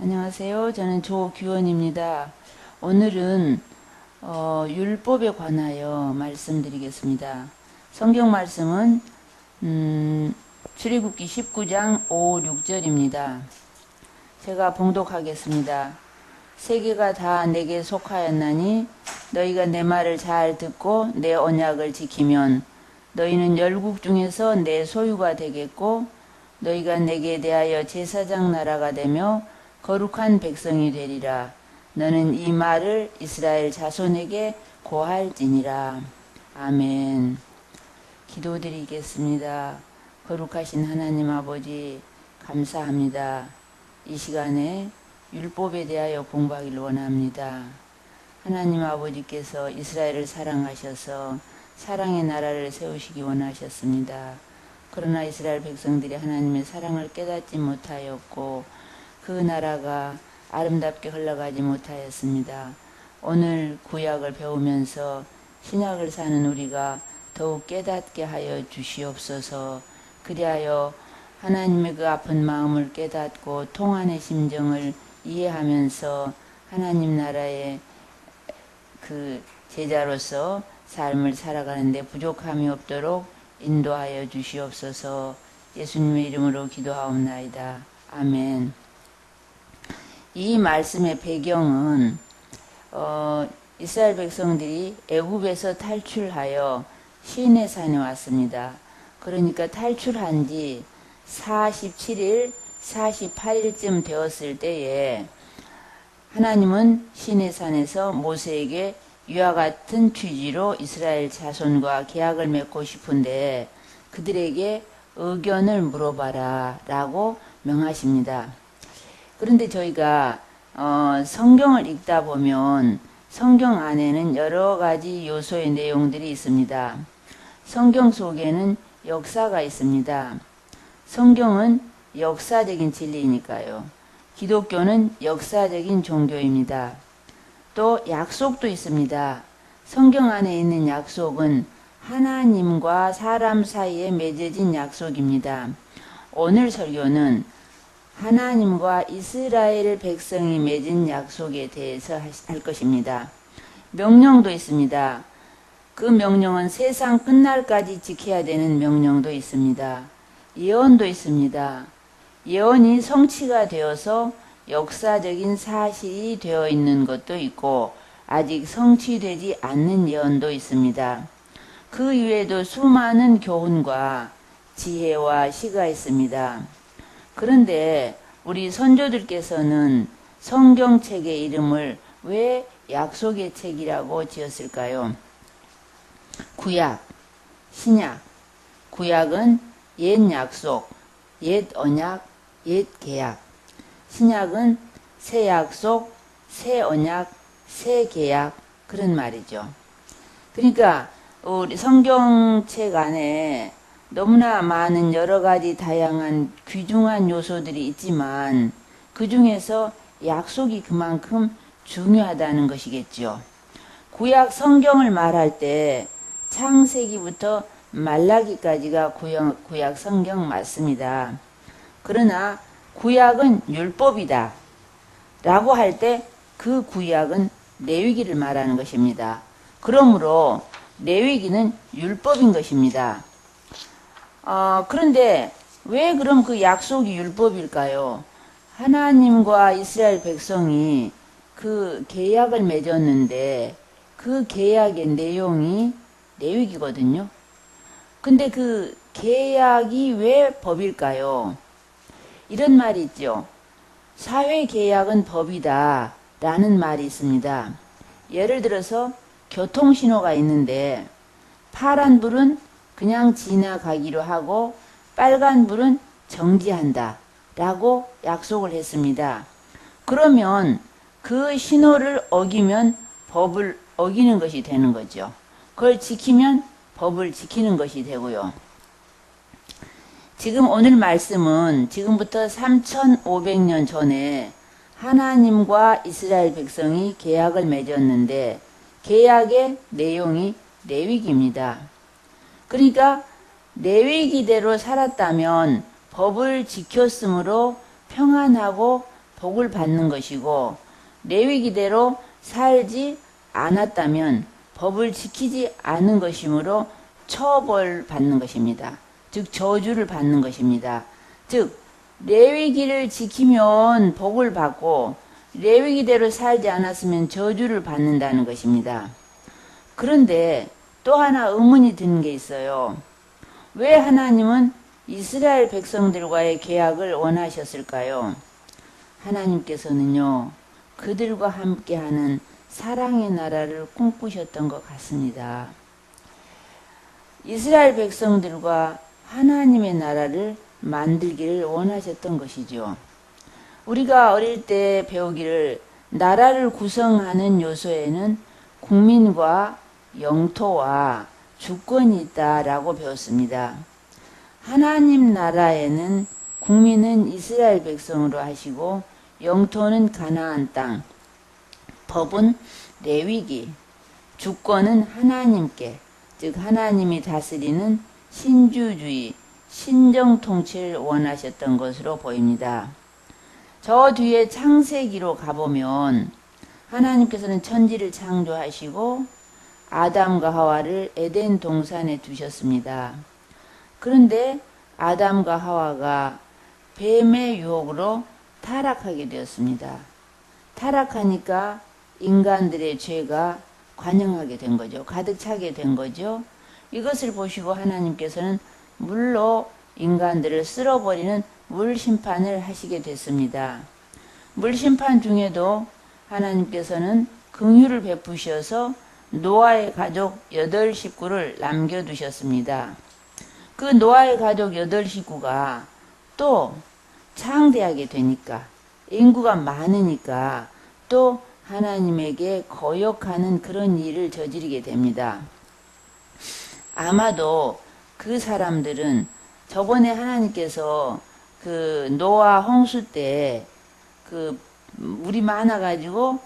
안녕하세요. 저는 조규원입니다. 오늘은 율법에 관하여 말씀드리겠습니다. 성경 말씀은 출애굽기 19장 5, 6절입니다. 제가 봉독하겠습니다. 세계가 다 내게 속하였나니 너희가 내 말을 잘 듣고 내 언약을 지키면 너희는 열국 중에서 내 소유가 되겠고 너희가 내게 대하여 제사장 나라가 되며 거룩한 백성이 되리라. 너는 이 말을 이스라엘 자손에게 고할지니라. 아멘. 기도드리겠습니다. 거룩하신 하나님 아버지 감사합니다. 이 시간에 율법에 대하여 공부하기를 원합니다. 하나님 아버지께서 이스라엘을 사랑하셔서 사랑의 나라를 세우시기 원하셨습니다. 그러나 이스라엘 백성들이 하나님의 사랑을 깨닫지 못하였고 그 나라가 아름답게 흘러가지 못하였습니다. 오늘 구약을 배우면서 신약을 사는 우리가 더욱 깨닫게 하여 주시옵소서. 그리하여 하나님의 그 아픈 마음을 깨닫고 통한의 심정을 이해하면서 하나님 나라의 그 제자로서 삶을 살아가는데 부족함이 없도록 인도하여 주시옵소서. 예수님의 이름으로 기도하옵나이다. 아멘. 이 말씀의 배경은 이스라엘 백성들이 애굽에서 탈출하여 시내산에 왔습니다. 그러니까 탈출한 지 47일, 48일쯤 되었을 때에 하나님은 시내산에서 모세에게 이와 같은 취지로 이스라엘 자손과 계약을 맺고 싶은데 그들에게 의견을 물어봐라 라고 명하십니다. 그런데 저희가 성경을 읽다 보면 성경 안에는 여러 가지 요소의 내용들이 있습니다. 성경 속에는 역사가 있습니다. 성경은 역사적인 진리이니까요. 기독교는 역사적인 종교입니다. 또 약속도 있습니다. 성경 안에 있는 약속은 하나님과 사람 사이에 맺어진 약속입니다. 오늘 설교는 하나님과 이스라엘 백성이 맺은 약속에 대해서 할 것입니다. 명령도 있습니다. 그 명령은 세상 끝날까지 지켜야 되는 명령도 있습니다. 예언도 있습니다. 예언이 성취가 되어서 역사적인 사실이 되어 있는 것도 있고 아직 성취되지 않는 예언도 있습니다. 그 이외에도 수많은 교훈과 지혜와 시가 있습니다. 그런데 우리 선조들께서는 성경책의 이름을 왜 약속의 책이라고 지었을까요? 구약, 신약. 구약은 옛 약속, 옛 언약, 옛 계약. 신약은 새 약속, 새 언약, 새 계약, 그런 말이죠. 그러니까 우리 성경책 안에 너무나 많은 여러 가지 다양한 귀중한 요소들이 있지만 그 중에서 약속이 그만큼 중요하다는 것이겠죠. 구약 성경을 말할 때 창세기부터 말라기까지가 구약 성경 맞습니다. 그러나 구약은 율법이다 라고 할 때 그 구약은 레위기를 말하는 것입니다. 그러므로 레위기는 율법인 것입니다. 그런데 왜 그럼 그 약속이 율법일까요? 하나님과 이스라엘 백성이 그 계약을 맺었는데 그 계약의 내용이 레위기거든요. 근데 그 계약이 왜 법일까요? 이런 말이 있죠. 사회계약은 법이다 라는 말이 있습니다. 예를 들어서 교통신호가 있는데 파란불은 그냥 지나가기로 하고 빨간불은 정지한다 라고 약속을 했습니다. 그러면 그 신호를 어기면 법을 어기는 것이 되는 거죠. 그걸 지키면 법을 지키는 것이 되고요. 지금 오늘 말씀은 지금부터 3500년 전에 하나님과 이스라엘 백성이 계약을 맺었는데 계약의 내용이 레위기입니다. 그러니까 레위기대로 살았다면 법을 지켰으므로 평안하고 복을 받는 것이고 레위기대로 살지 않았다면 법을 지키지 않은 것이므로 처벌받는 것입니다. 즉 저주를 받는 것입니다. 즉 레위기를 지키면 복을 받고 레위기대로 살지 않았으면 저주를 받는다는 것입니다. 그런데 또 하나 의문이 드는 게 있어요. 왜 하나님은 이스라엘 백성들과의 계약을 원하셨을까요? 하나님께서는요, 그들과 함께하는 사랑의 나라를 꿈꾸셨던 것 같습니다. 이스라엘 백성들과 하나님의 나라를 만들기를 원하셨던 것이죠. 우리가 어릴 때 배우기를 나라를 구성하는 요소에는 국민과 영토와 주권이 있다라고 배웠습니다. 하나님 나라에는 국민은 이스라엘 백성으로 하시고 영토는 가나안 땅, 법은 레위기, 주권은 하나님께, 즉 하나님이 다스리는 신주주의, 신정통치를 원하셨던 것으로 보입니다. 저 뒤에 창세기로 가보면 하나님께서는 천지를 창조하시고 아담과 하와를 에덴 동산에 두셨습니다. 그런데 아담과 하와가 뱀의 유혹으로 타락하게 되었습니다. 타락하니까 인간들의 죄가 관영하게 된 거죠. 가득 차게 된 거죠. 이것을 보시고 하나님께서는 물로 인간들을 쓸어버리는 물심판을 하시게 됐습니다. 물심판 중에도 하나님께서는 긍휼을 베푸셔서 노아의 가족 8식구를 남겨두셨습니다. 그 노아의 가족 8식구가 또 창대하게 되니까, 인구가 많으니까 또 하나님에게 거역하는 그런 일을 저지르게 됩니다. 아마도 그 사람들은 저번에 하나님께서 그 노아 홍수 때 그 물이 많아가지고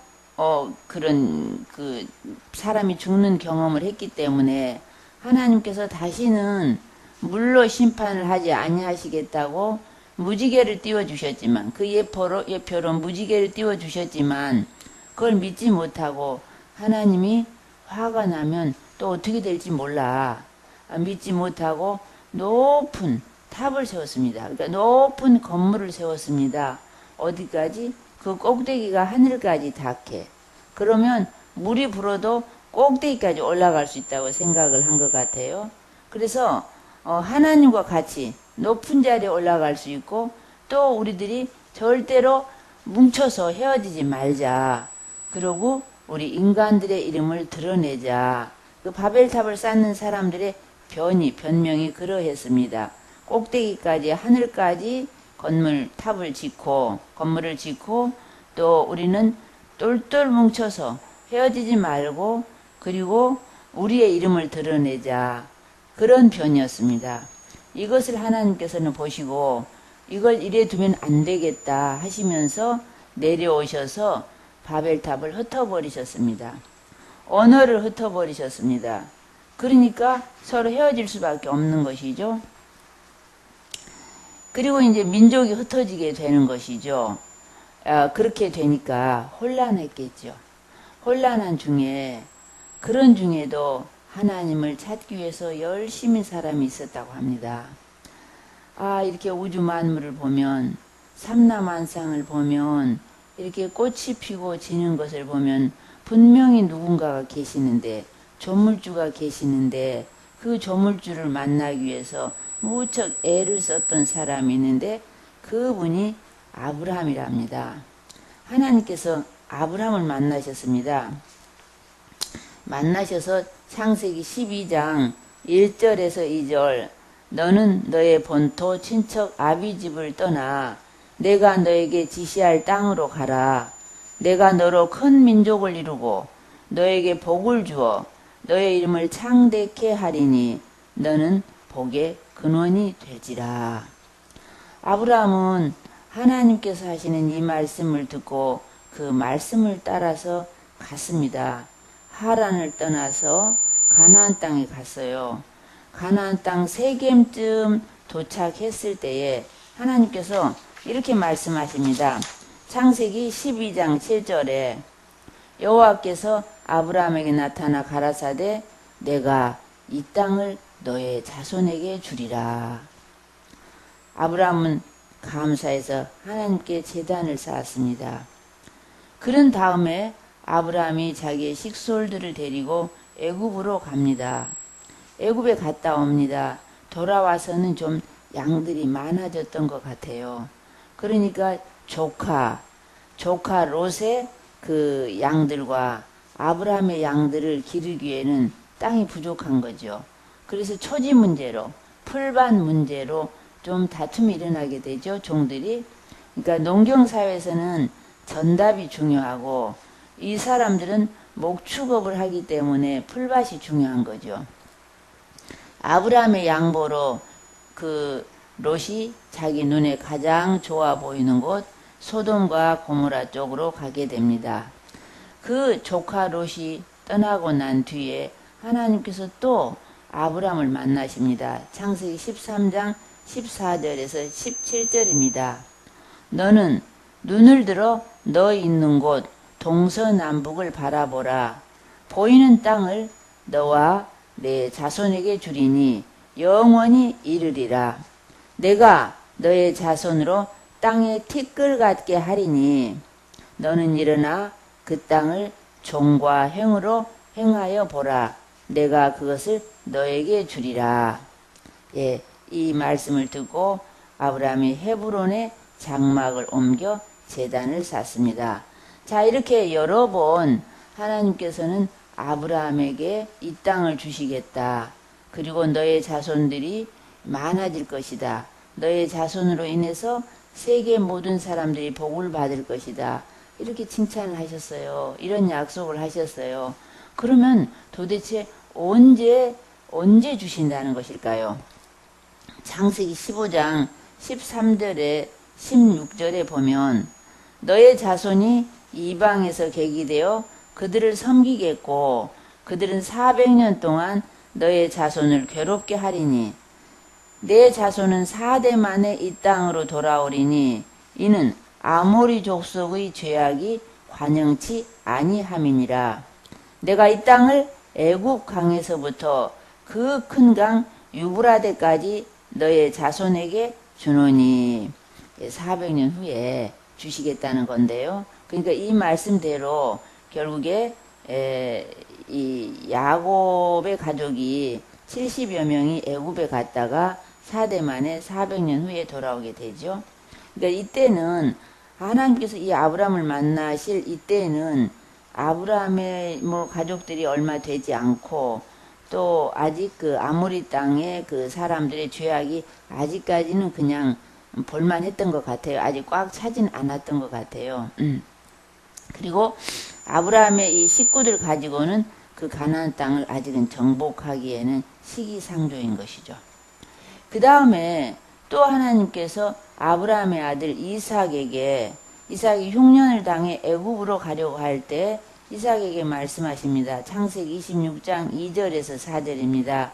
그런 그 사람이 죽는 경험을 했기 때문에 하나님께서 다시는 물로 심판을 하지 아니하시겠다고 무지개를 띄워주셨지만, 그 예표로 무지개를 띄워주셨지만 그걸 믿지 못하고 하나님이 화가 나면 또 어떻게 될지 몰라 믿지 못하고 높은 탑을 세웠습니다. 그러니까 높은 건물을 세웠습니다. 어디까지? 그 꼭대기가 하늘까지 닿게. 그러면 물이 불어도 꼭대기까지 올라갈 수 있다고 생각을 한 것 같아요. 그래서 하나님과 같이 높은 자리에 올라갈 수 있고, 또 우리들이 절대로 뭉쳐서 헤어지지 말자. 그러고 우리 인간들의 이름을 드러내자. 그 바벨탑을 쌓는 사람들의 변명이 그러했습니다. 꼭대기까지 하늘까지 건물을 짓고 또 우리는 똘똘 뭉쳐서 헤어지지 말고 그리고 우리의 이름을 드러내자. 그런 변이었습니다. 이것을 하나님께서는 보시고 이걸 이래 두면 안 되겠다 하시면서 내려오셔서 바벨탑을 흩어버리셨습니다. 언어를 흩어버리셨습니다. 그러니까 서로 헤어질 수밖에 없는 것이죠. 그리고 이제 민족이 흩어지게 되는 것이죠. 그렇게 되니까 혼란했겠죠. 혼란한 중에, 그런 중에도 하나님을 찾기 위해서 열심히 사람이 있었다고 합니다. 이렇게 우주 만물을 보면, 삼라만상을 보면, 이렇게 꽃이 피고 지는 것을 보면 분명히 누군가가 계시는데, 조물주가 계시는데, 그 조물주를 만나기 위해서 무척 애를 썼던 사람이 있는데 그분이 아브라함이랍니다. 하나님께서 아브라함을 만나셨습니다. 만나셔서 창세기 12장 1절에서 2절, 너는 너의 본토 친척 아비집을 떠나 내가 너에게 지시할 땅으로 가라. 내가 너로 큰 민족을 이루고 너에게 복을 주어 너의 이름을 창대케 하리니 너는 복의 근원이 될지라. 아브라함은 하나님께서 하시는 이 말씀을 듣고 그 말씀을 따라서 갔습니다. 하란을 떠나서 가나안 땅에 갔어요. 가나안 땅 세겜쯤 도착했을 때에 하나님께서 이렇게 말씀하십니다. 창세기 12장 7절에 여호와께서 아브라함에게 나타나 가라사대 내가 이 땅을 너의 자손에게 주리라. 아브라함은 감사해서 하나님께 제단을 쌓았습니다. 그런 다음에 아브라함이 자기의 식솔들을 데리고 애굽으로 갑니다. 애굽에 갔다 옵니다. 돌아와서는 좀 양들이 많아졌던 것 같아요. 그러니까 조카 롯의 그 양들과 아브라함의 양들을 기르기에는 땅이 부족한 거죠. 그래서 초지 문제로, 풀밭 문제로 좀 다툼이 일어나게 되죠, 종들이. 그러니까 농경사회에서는 전답이 중요하고 이 사람들은 목축업을 하기 때문에 풀밭이 중요한 거죠. 아브라함의 양보로 그 롯이 자기 눈에 가장 좋아 보이는 곳 소돔과 고모라 쪽으로 가게 됩니다. 그 조카 롯이 떠나고 난 뒤에 하나님께서 또 아브라함을 만나십니다. 창세기 13장 14절에서 17절입니다. 너는 눈을 들어 너 있는 곳 동서남북을 바라보라. 보이는 땅을 너와 내 자손에게 주리니 영원히 이르리라. 내가 너의 자손으로 땅에 티끌 같게 하리니 너는 일어나 그 땅을 종과 행으로 행하여 보라. 내가 그것을 너에게 주리라. 예, 이 말씀을 듣고 아브라함이 헤브론에 장막을 옮겨 제단을 쌓습니다. 자, 이렇게 여러 번 하나님께서는 아브라함에게 이 땅을 주시겠다. 그리고 너의 자손들이 많아질 것이다. 너의 자손으로 인해서 세계 모든 사람들이 복을 받을 것이다. 이렇게 칭찬을 하셨어요. 이런 약속을 하셨어요. 그러면 도대체 언제 주신다는 것일까요? 창세기 15장 13절에 16절에 보면 너의 자손이 이방에서 계기되어 그들을 섬기겠고 그들은 400년 동안 너의 자손을 괴롭게 하리니 내 자손은 4대 만에 이 땅으로 돌아오리니 이는 아모리 족속의 죄악이 관영치 아니함이니라. 내가 이 땅을 애굽 강에서부터 그 큰 강 유브라데까지 너의 자손에게 주노니 400년 후에 주시겠다는 건데요. 그러니까 이 말씀대로 결국에 이 야곱의 가족이 70여 명이 애굽에 갔다가 4대 만에 400년 후에 돌아오게 되죠. 그러니까 이때는 하나님께서 이 아브라함을 만나실 이때는 아브라함의 뭐 가족들이 얼마 되지 않고 또 아직 그 아모리 땅의 그 사람들의 죄악이 아직까지는 그냥 볼만했던 것 같아요. 아직 꽉 차진 않았던 것 같아요. 그리고 아브라함의 이 식구들 가지고는 그 가나안 땅을 아직은 정복하기에는 시기상조인 것이죠. 그 다음에 또 하나님께서 아브라함의 아들 이삭이 흉년을 당해 애굽으로 가려고 할 때 이삭에게 말씀하십니다. 창세기 26장 2절에서 4절입니다.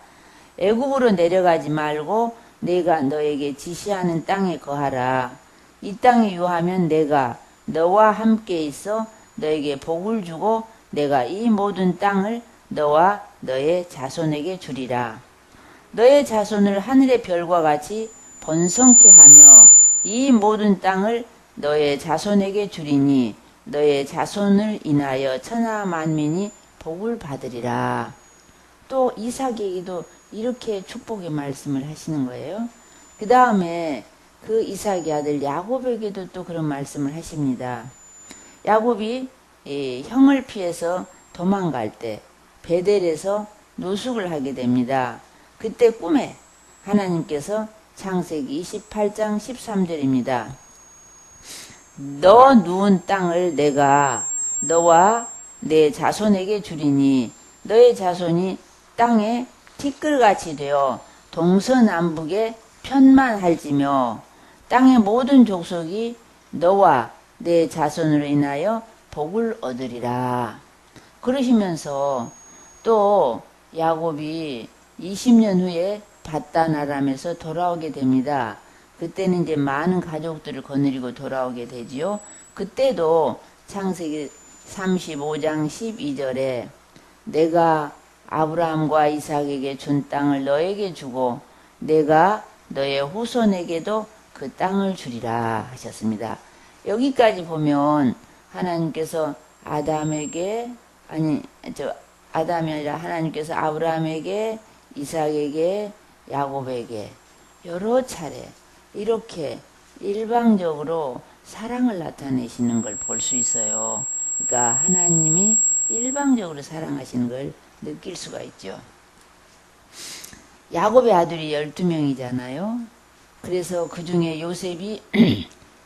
애굽으로 내려가지 말고 내가 너에게 지시하는 땅에 거하라. 이 땅에 유하면 내가 너와 함께 있어 너에게 복을 주고 내가 이 모든 땅을 너와 너의 자손에게 주리라. 너의 자손을 하늘의 별과 같이 번성케 하며 이 모든 땅을 너의 자손에게 주리니 너의 자손을 인하여 천하 만민이 복을 받으리라. 또 이삭에게도 이렇게 축복의 말씀을 하시는 거예요. 그 다음에 그 이삭의 아들 야곱에게도 또 그런 말씀을 하십니다. 야곱이 형을 피해서 도망갈 때 베델에서 노숙을 하게 됩니다. 그때 꿈에 하나님께서 창세기 28장 13절입니다. 너 누운 땅을 내가 너와 내 자손에게 주리니 너의 자손이 땅에 티끌같이 되어 동서남북에 편만할지며 땅의 모든 족속이 너와 내 자손으로 인하여 복을 얻으리라. 그러시면서 또 야곱이 20년 후에 밧단 아람에서 돌아오게 됩니다. 그때는 이제 많은 가족들을 거느리고 돌아오게 되지요. 그때도 창세기 35장 12절에 내가 아브라함과 이삭에게 준 땅을 너에게 주고 내가 너의 후손에게도 그 땅을 주리라 하셨습니다. 여기까지 보면 하나님께서 아담이 아니라 하나님께서 아브라함에게, 이삭에게, 야곱에게 여러 차례 이렇게 일방적으로 사랑을 나타내시는 걸 볼 수 있어요. 그러니까 하나님이 일방적으로 사랑하시는 걸 느낄 수가 있죠. 야곱의 아들이 12명이잖아요. 그래서 그 중에 요셉이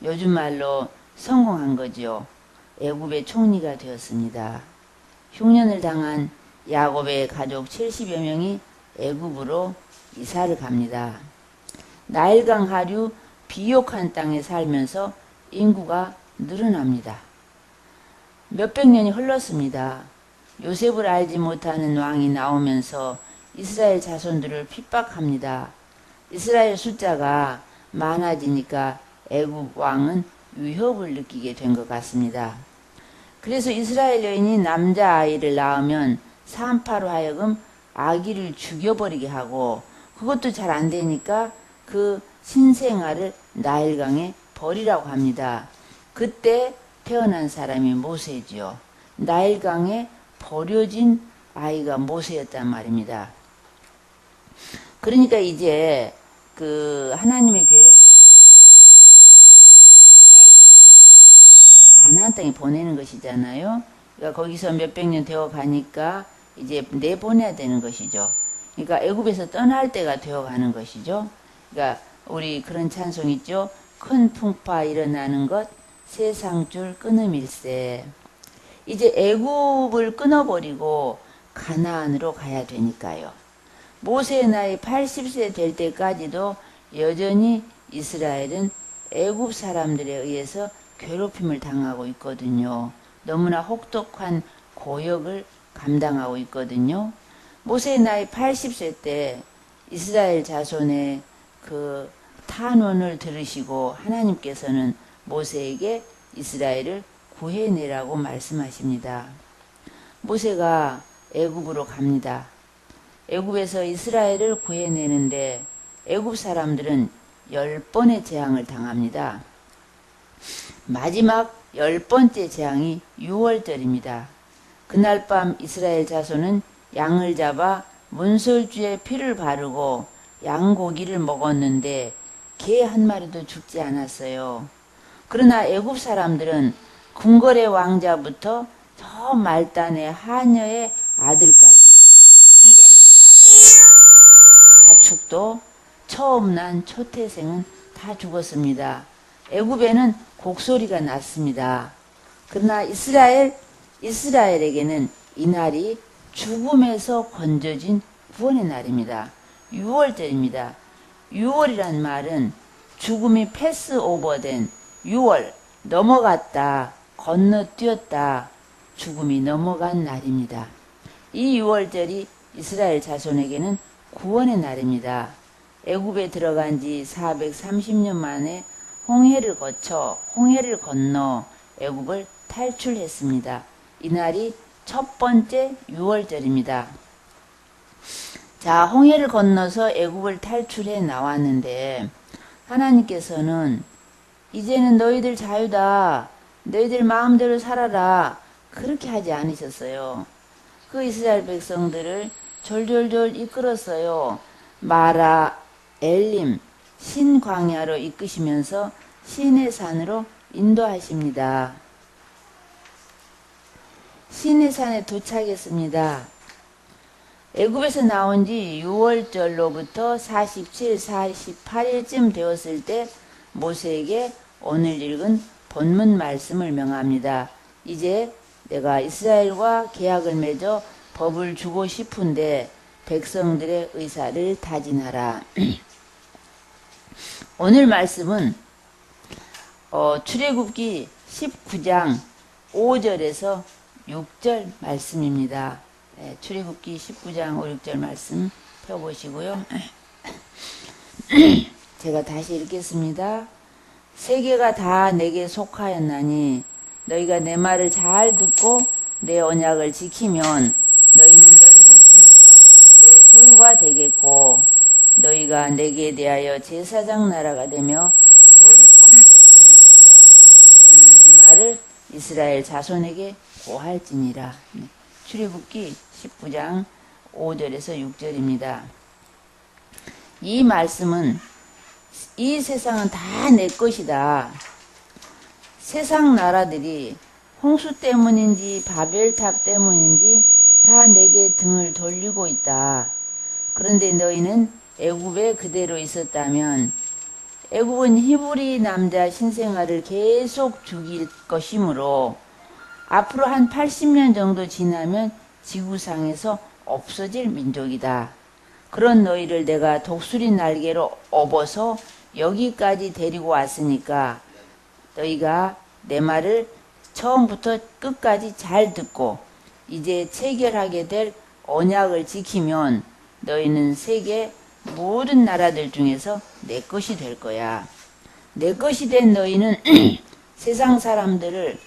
요즘 말로 성공한 거죠. 애굽의 총리가 되었습니다. 흉년을 당한 야곱의 가족 70여 명이 애굽으로 이사를 갑니다. 나일강 하류 비옥한 땅에 살면서 인구가 늘어납니다. 몇백 년이 흘렀습니다. 요셉을 알지 못하는 왕이 나오면서 이스라엘 자손들을 핍박합니다. 이스라엘 숫자가 많아지니까 애굽 왕은 위협을 느끼게 된 것 같습니다. 그래서 이스라엘 여인이 남자아이를 낳으면 산파로 하여금 아기를 죽여버리게 하고 그것도 잘 안되니까 그 신생아를 나일강에 버리라고 합니다. 그때 태어난 사람이 모세지요. 나일강에 버려진 아이가 모세였단 말입니다. 그러니까 이제 그 하나님의 계획은 가나안 땅에 보내는 것이잖아요. 그러니까 거기서 몇백 년 되어 가니까 이제 내보내야 되는 것이죠. 그러니까 애굽에서 떠날 때가 되어 가는 것이죠. 그러니까 우리 그런 찬송 있죠. 큰 풍파 일어나는 것 세상줄 끊음일세. 이제 애굽을 끊어버리고 가나안으로 가야 되니까요. 모세의 나이 80세 될 때까지도 여전히 이스라엘은 애굽 사람들에 의해서 괴롭힘을 당하고 있거든요. 너무나 혹독한 고역을 감당하고 있거든요. 모세의 나이 80세 때 이스라엘 자손의 그 탄원을 들으시고 하나님께서는 모세에게 이스라엘을 구해내라고 말씀하십니다. 모세가 애굽으로 갑니다. 애굽에서 이스라엘을 구해내는데 애굽 사람들은 10번의 재앙을 당합니다. 마지막 10번째 재앙이 6월절입니다. 그날 밤 이스라엘 자손은 양을 잡아 문설주에 피를 바르고 양고기를 먹었는데 개 한 마리도 죽지 않았어요. 그러나 애굽 사람들은 궁궐의 왕자부터 저 말단의 하녀의 아들까지 가축도 처음 난 초태생은 다 죽었습니다. 애굽에는 곡소리가 났습니다. 그러나 이스라엘에게는 이날이 죽음에서 건져진 구원의 날입니다. 6월절입니다. 6월이란 말은 죽음이 패스오버된 6월, 넘어갔다, 건너뛰었다, 죽음이 넘어간 날입니다. 이 6월절이 이스라엘 자손에게는 구원의 날입니다. 애굽에 들어간 지 430년 만에 홍해를 건너 애굽을 탈출했습니다. 이날이 첫 번째 6월절입니다. 자, 홍해를 건너서 애굽을 탈출해 나왔는데 하나님께서는 이제는 너희들 자유다. 너희들 마음대로 살아라. 그렇게 하지 않으셨어요. 그 이스라엘 백성들을 졸졸졸 이끌었어요. 마라, 엘림, 신광야로 이끄시면서 신의 산으로 인도하십니다. 신의 산에 도착했습니다. 애굽에서 나온 지 6월절로부터 47, 48일쯤 되었을 때 모세에게 오늘 읽은 본문 말씀을 명합니다. 이제 내가 이스라엘과 계약을 맺어 법을 주고 싶은데 백성들의 의사를 타진하라. 오늘 말씀은 출애굽기 19장 5절에서 6절 말씀입니다. 네, 출애굽기 19장 5, 6절 말씀 펴보시고요. 제가 다시 읽겠습니다. 세계가 다 내게 속하였나니 너희가 내 말을 잘 듣고 내 언약을 지키면 너희는 열국 중에서 내 소유가 되겠고 너희가 내게 대하여 제사장 나라가 되며 거룩한 백성이 되리라. 너는 이 말을 이스라엘 자손에게 고할지니라. 출애굽기 19장 5절에서 6절입니다. 이 말씀은 이 세상은 다 내 것이다. 세상 나라들이 홍수 때문인지 바벨탑 때문인지 다 내게 등을 돌리고 있다. 그런데 너희는 애굽에 그대로 있었다면 애굽은 히브리 남자 신생아를 계속 죽일 것이므로 앞으로 한 80년 정도 지나면 지구상에서 없어질 민족이다. 그런 너희를 내가 독수리 날개로 업어서 여기까지 데리고 왔으니까 너희가 내 말을 처음부터 끝까지 잘 듣고 이제 체결하게 될 언약을 지키면 너희는 세계 모든 나라들 중에서 내 것이 될 거야. 내 것이 된 너희는 세상 사람들을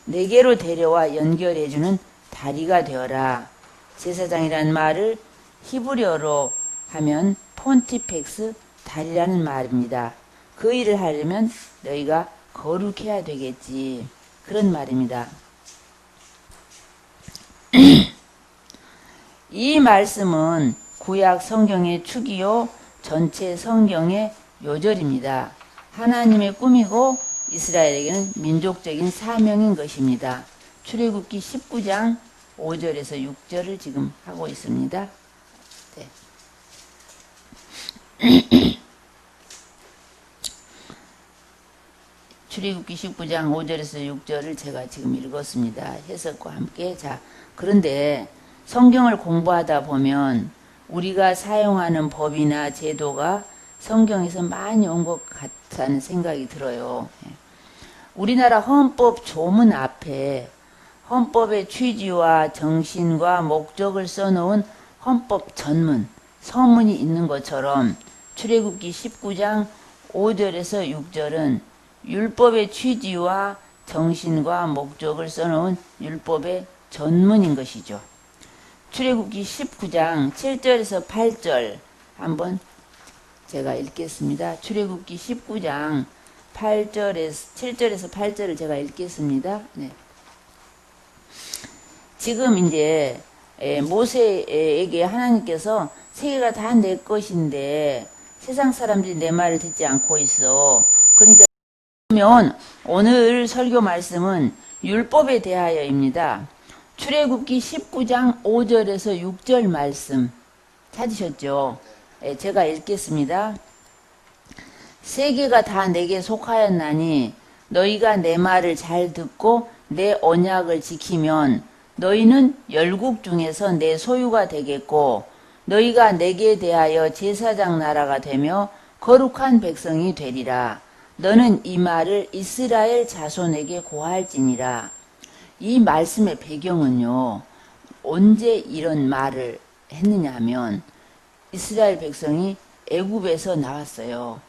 내게로 데려와 연결해주는 다리가 되어라. 제사장이란 말을 히브리어로 하면 폰티펙스 다리라는 말입니다. 그 일을 하려면 너희가 거룩해야 되겠지. 그런 말입니다. 이 말씀은 구약 성경의 축이요 전체 성경의 요절입니다. 하나님의 꿈이고 이스라엘에게는 민족적인 사명인 것입니다. 출애굽기 19장 5절에서 6절을 지금 하고 있습니다. 네. 출애굽기 19장 5절에서 6절을 제가 지금 읽었습니다. 해석과 함께. 자, 그런데 성경을 공부하다 보면 우리가 사용하는 법이나 제도가 성경에서 많이 온 것 같다는 생각이 들어요. 우리나라 헌법 조문 앞에 헌법의 취지와 정신과 목적을 써놓은 헌법 전문, 서문이 있는 것처럼 출애굽기 19장 5절에서 6절은 율법의 취지와 정신과 목적을 써놓은 율법의 전문인 것이죠. 출애굽기 19장 7절에서 8절 한번 제가 읽겠습니다. 출애굽기 19장 7절에서 8절을 제가 읽겠습니다. 네. 지금 이제 모세에게 하나님께서 세계가 다 내 것인데 세상 사람들이 내 말을 듣지 않고 있어. 그러니까 그러면 오늘 설교 말씀은 율법에 대하여입니다. 출애굽기 19장 5절에서 6절 말씀 찾으셨죠? 제가 읽겠습니다. 세계가 다 내게 속하였나니 너희가 내 말을 잘 듣고 내 언약을 지키면 너희는 열국 중에서 내 소유가 되겠고 너희가 내게 대하여 제사장 나라가 되며 거룩한 백성이 되리라. 너는 이 말을 이스라엘 자손에게 고할지니라. 이 말씀의 배경은요, 언제 이런 말을 했느냐 하면 이스라엘 백성이 애굽에서 나왔어요.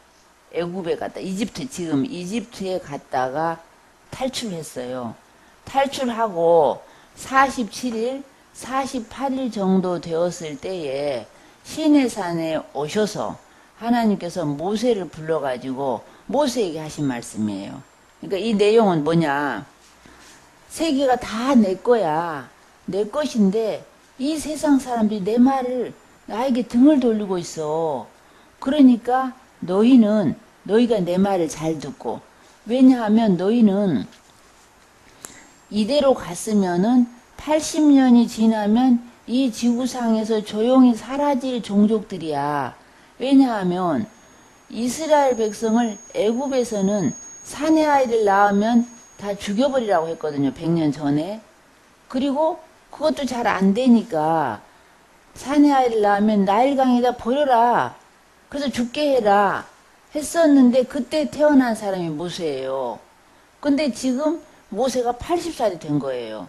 애굽에 갔다 지금 이집트에 갔다가 탈출했어요. 탈출하고 47일, 48일 정도 되었을 때에 시내산에 오셔서 하나님께서 모세를 불러가지고 모세에게 하신 말씀이에요. 그러니까 이 내용은 뭐냐? 세계가 다 내 거야. 내 것인데 이 세상 사람들이 내 말을 나에게 등을 돌리고 있어. 그러니까 너희가 내 말을 잘 듣고, 왜냐하면 너희는 이대로 갔으면은 80년이 지나면 이 지구상에서 조용히 사라질 종족들이야. 왜냐하면 이스라엘 백성을 애굽에서는 사내 아이를 낳으면 다 죽여버리라고 했거든요. 100년 전에. 그리고 그것도 잘 안 되니까 사내 아이를 낳으면 나일강에다 버려라. 그래서 죽게 해라. 했었는데 그때 태어난 사람이 모세예요. 근데 지금 모세가 80살이 된 거예요.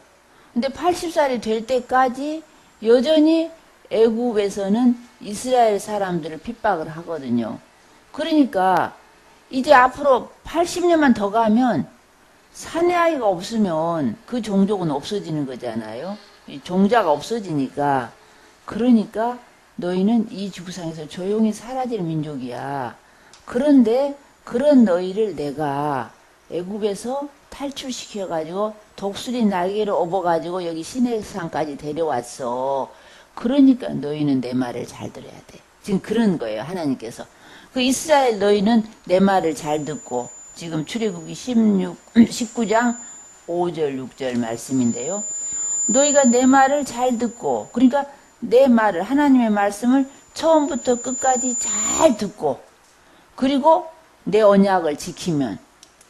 근데 80살이 될 때까지 여전히 애굽에서는 이스라엘 사람들을 핍박을 하거든요. 그러니까 이제 앞으로 80년만 더 가면 사내 아이가 없으면 그 종족은 없어지는 거잖아요. 종자가 없어지니까. 그러니까 너희는 이 지구상에서 조용히 사라질 민족이야. 그런데 그런 너희를 내가 애굽에서 탈출시켜가지고 독수리 날개를 업어가지고 여기 시내산까지 데려왔어. 그러니까 너희는 내 말을 잘 들어야 돼. 지금 그런 거예요. 하나님께서. 그 이스라엘 너희는 내 말을 잘 듣고 지금 출애굽기 19장 5절 6절 말씀인데요. 너희가 내 말을 잘 듣고 그러니까 내 말을 하나님의 말씀을 처음부터 끝까지 잘 듣고 그리고 내 언약을 지키면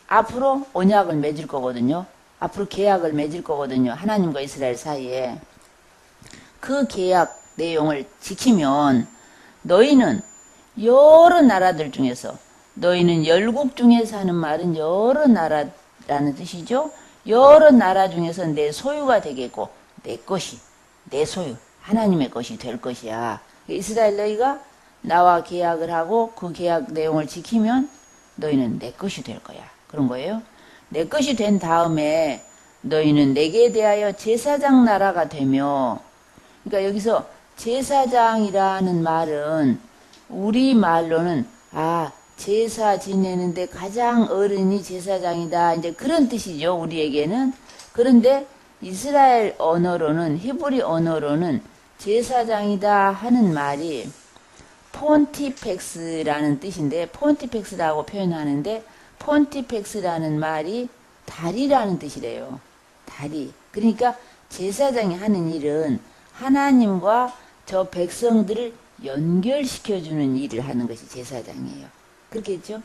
앞으로 언약을 맺을 거거든요. 앞으로 계약을 맺을 거거든요. 하나님과 이스라엘 사이에. 그 계약 내용을 지키면 너희는 여러 나라들 중에서 너희는 열국 중에서 하는 말은 여러 나라라는 뜻이죠. 여러 나라 중에서 내 소유가 되겠고 내 것이 내 소유 하나님의 것이 될 것이야. 이스라엘 너희가 나와 계약을 하고 그 계약 내용을 지키면 너희는 내 것이 될 거야. 그런 거예요. 내 것이 된 다음에 너희는 내게 대하여 제사장 나라가 되며 그러니까 여기서 제사장이라는 말은 우리 말로는 제사 지내는데 가장 어른이 제사장이다. 이제 그런 뜻이죠. 우리에게는. 그런데 이스라엘 언어로는 히브리 언어로는 제사장이다 하는 말이 폰티펙스라는 뜻인데 폰티펙스라고 표현하는데 폰티펙스라는 말이 다리라는 뜻이래요. 다리. 그러니까 제사장이 하는 일은 하나님과 저 백성들을 연결시켜주는 일을 하는 것이 제사장이에요. 그렇겠죠?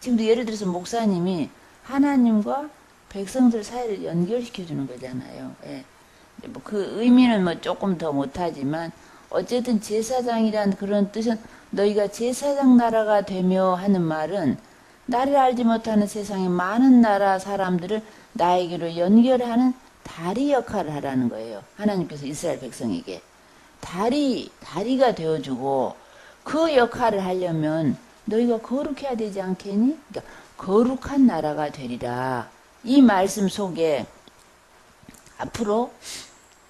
지금도 예를 들어서 목사님이 하나님과 백성들 사이를 연결시켜주는 거잖아요. 예. 그 의미는 조금 더 못하지만 어쨌든 제사장이란 그런 뜻은 너희가 제사장 나라가 되며 하는 말은 나를 알지 못하는 세상의 많은 나라 사람들을 나에게로 연결하는 다리 역할을 하라는 거예요. 하나님께서 이스라엘 백성에게. 다리가 되어주고 그 역할을 하려면 너희가 거룩해야 되지 않겠니? 그러니까 거룩한 나라가 되리라. 이 말씀 속에 앞으로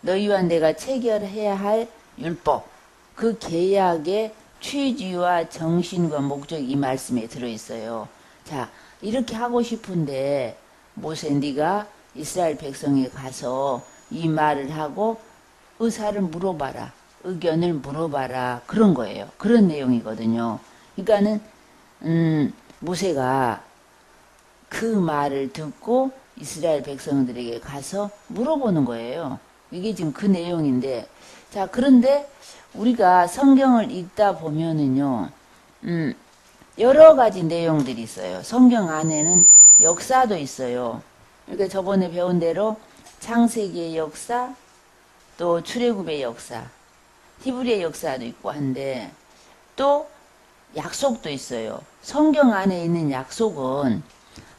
너희와 내가 체결해야 할 율법, 그 계약의 취지와 정신과 목적이 이 말씀에 들어있어요. 자, 이렇게 하고 싶은데 모세 네가 이스라엘 백성에 가서 이 말을 하고 의사를 물어봐라. 의견을 물어봐라. 그런 거예요. 그런 내용이거든요. 그러니까는 모세가 그 말을 듣고 이스라엘 백성들에게 가서 물어보는 거예요. 이게 지금 그 내용인데 자 그런데 우리가 성경을 읽다 보면은요 여러 가지 내용들이 있어요. 성경 안에는 역사도 있어요. 그러니까 저번에 배운 대로 창세기의 역사 또 출애굽의 역사 히브리의 역사도 있고 한데 또 약속도 있어요. 성경 안에 있는 약속은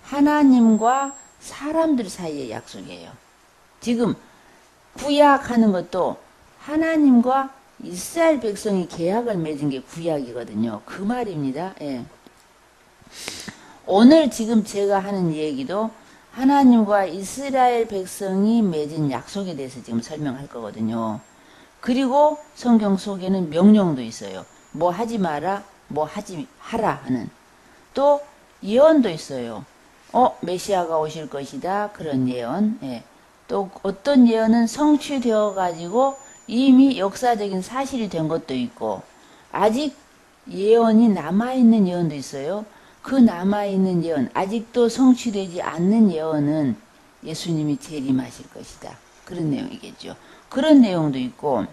하나님과 사람들 사이의 약속이에요. 지금 구약하는 것도 하나님과 이스라엘 백성이 계약을 맺은 게 구약이거든요. 그 말입니다. 예. 오늘 지금 제가 하는 얘기도 하나님과 이스라엘 백성이 맺은 약속에 대해서 지금 설명할 거거든요. 그리고 성경 속에는 명령도 있어요. 뭐 하지 마라, 뭐 하지 하라 하는. 또 예언도 있어요. 메시아가 오실 것이다. 그런 예언. 예. 또 어떤 예언은 성취되어 가지고 이미 역사적인 사실이 된 것도 있고 아직 예언이 남아있는 예언도 있어요. 그 남아있는 예언, 아직도 성취되지 않는 예언은 예수님이 재림하실 것이다. 그런 내용이겠죠. 그런 내용도 있고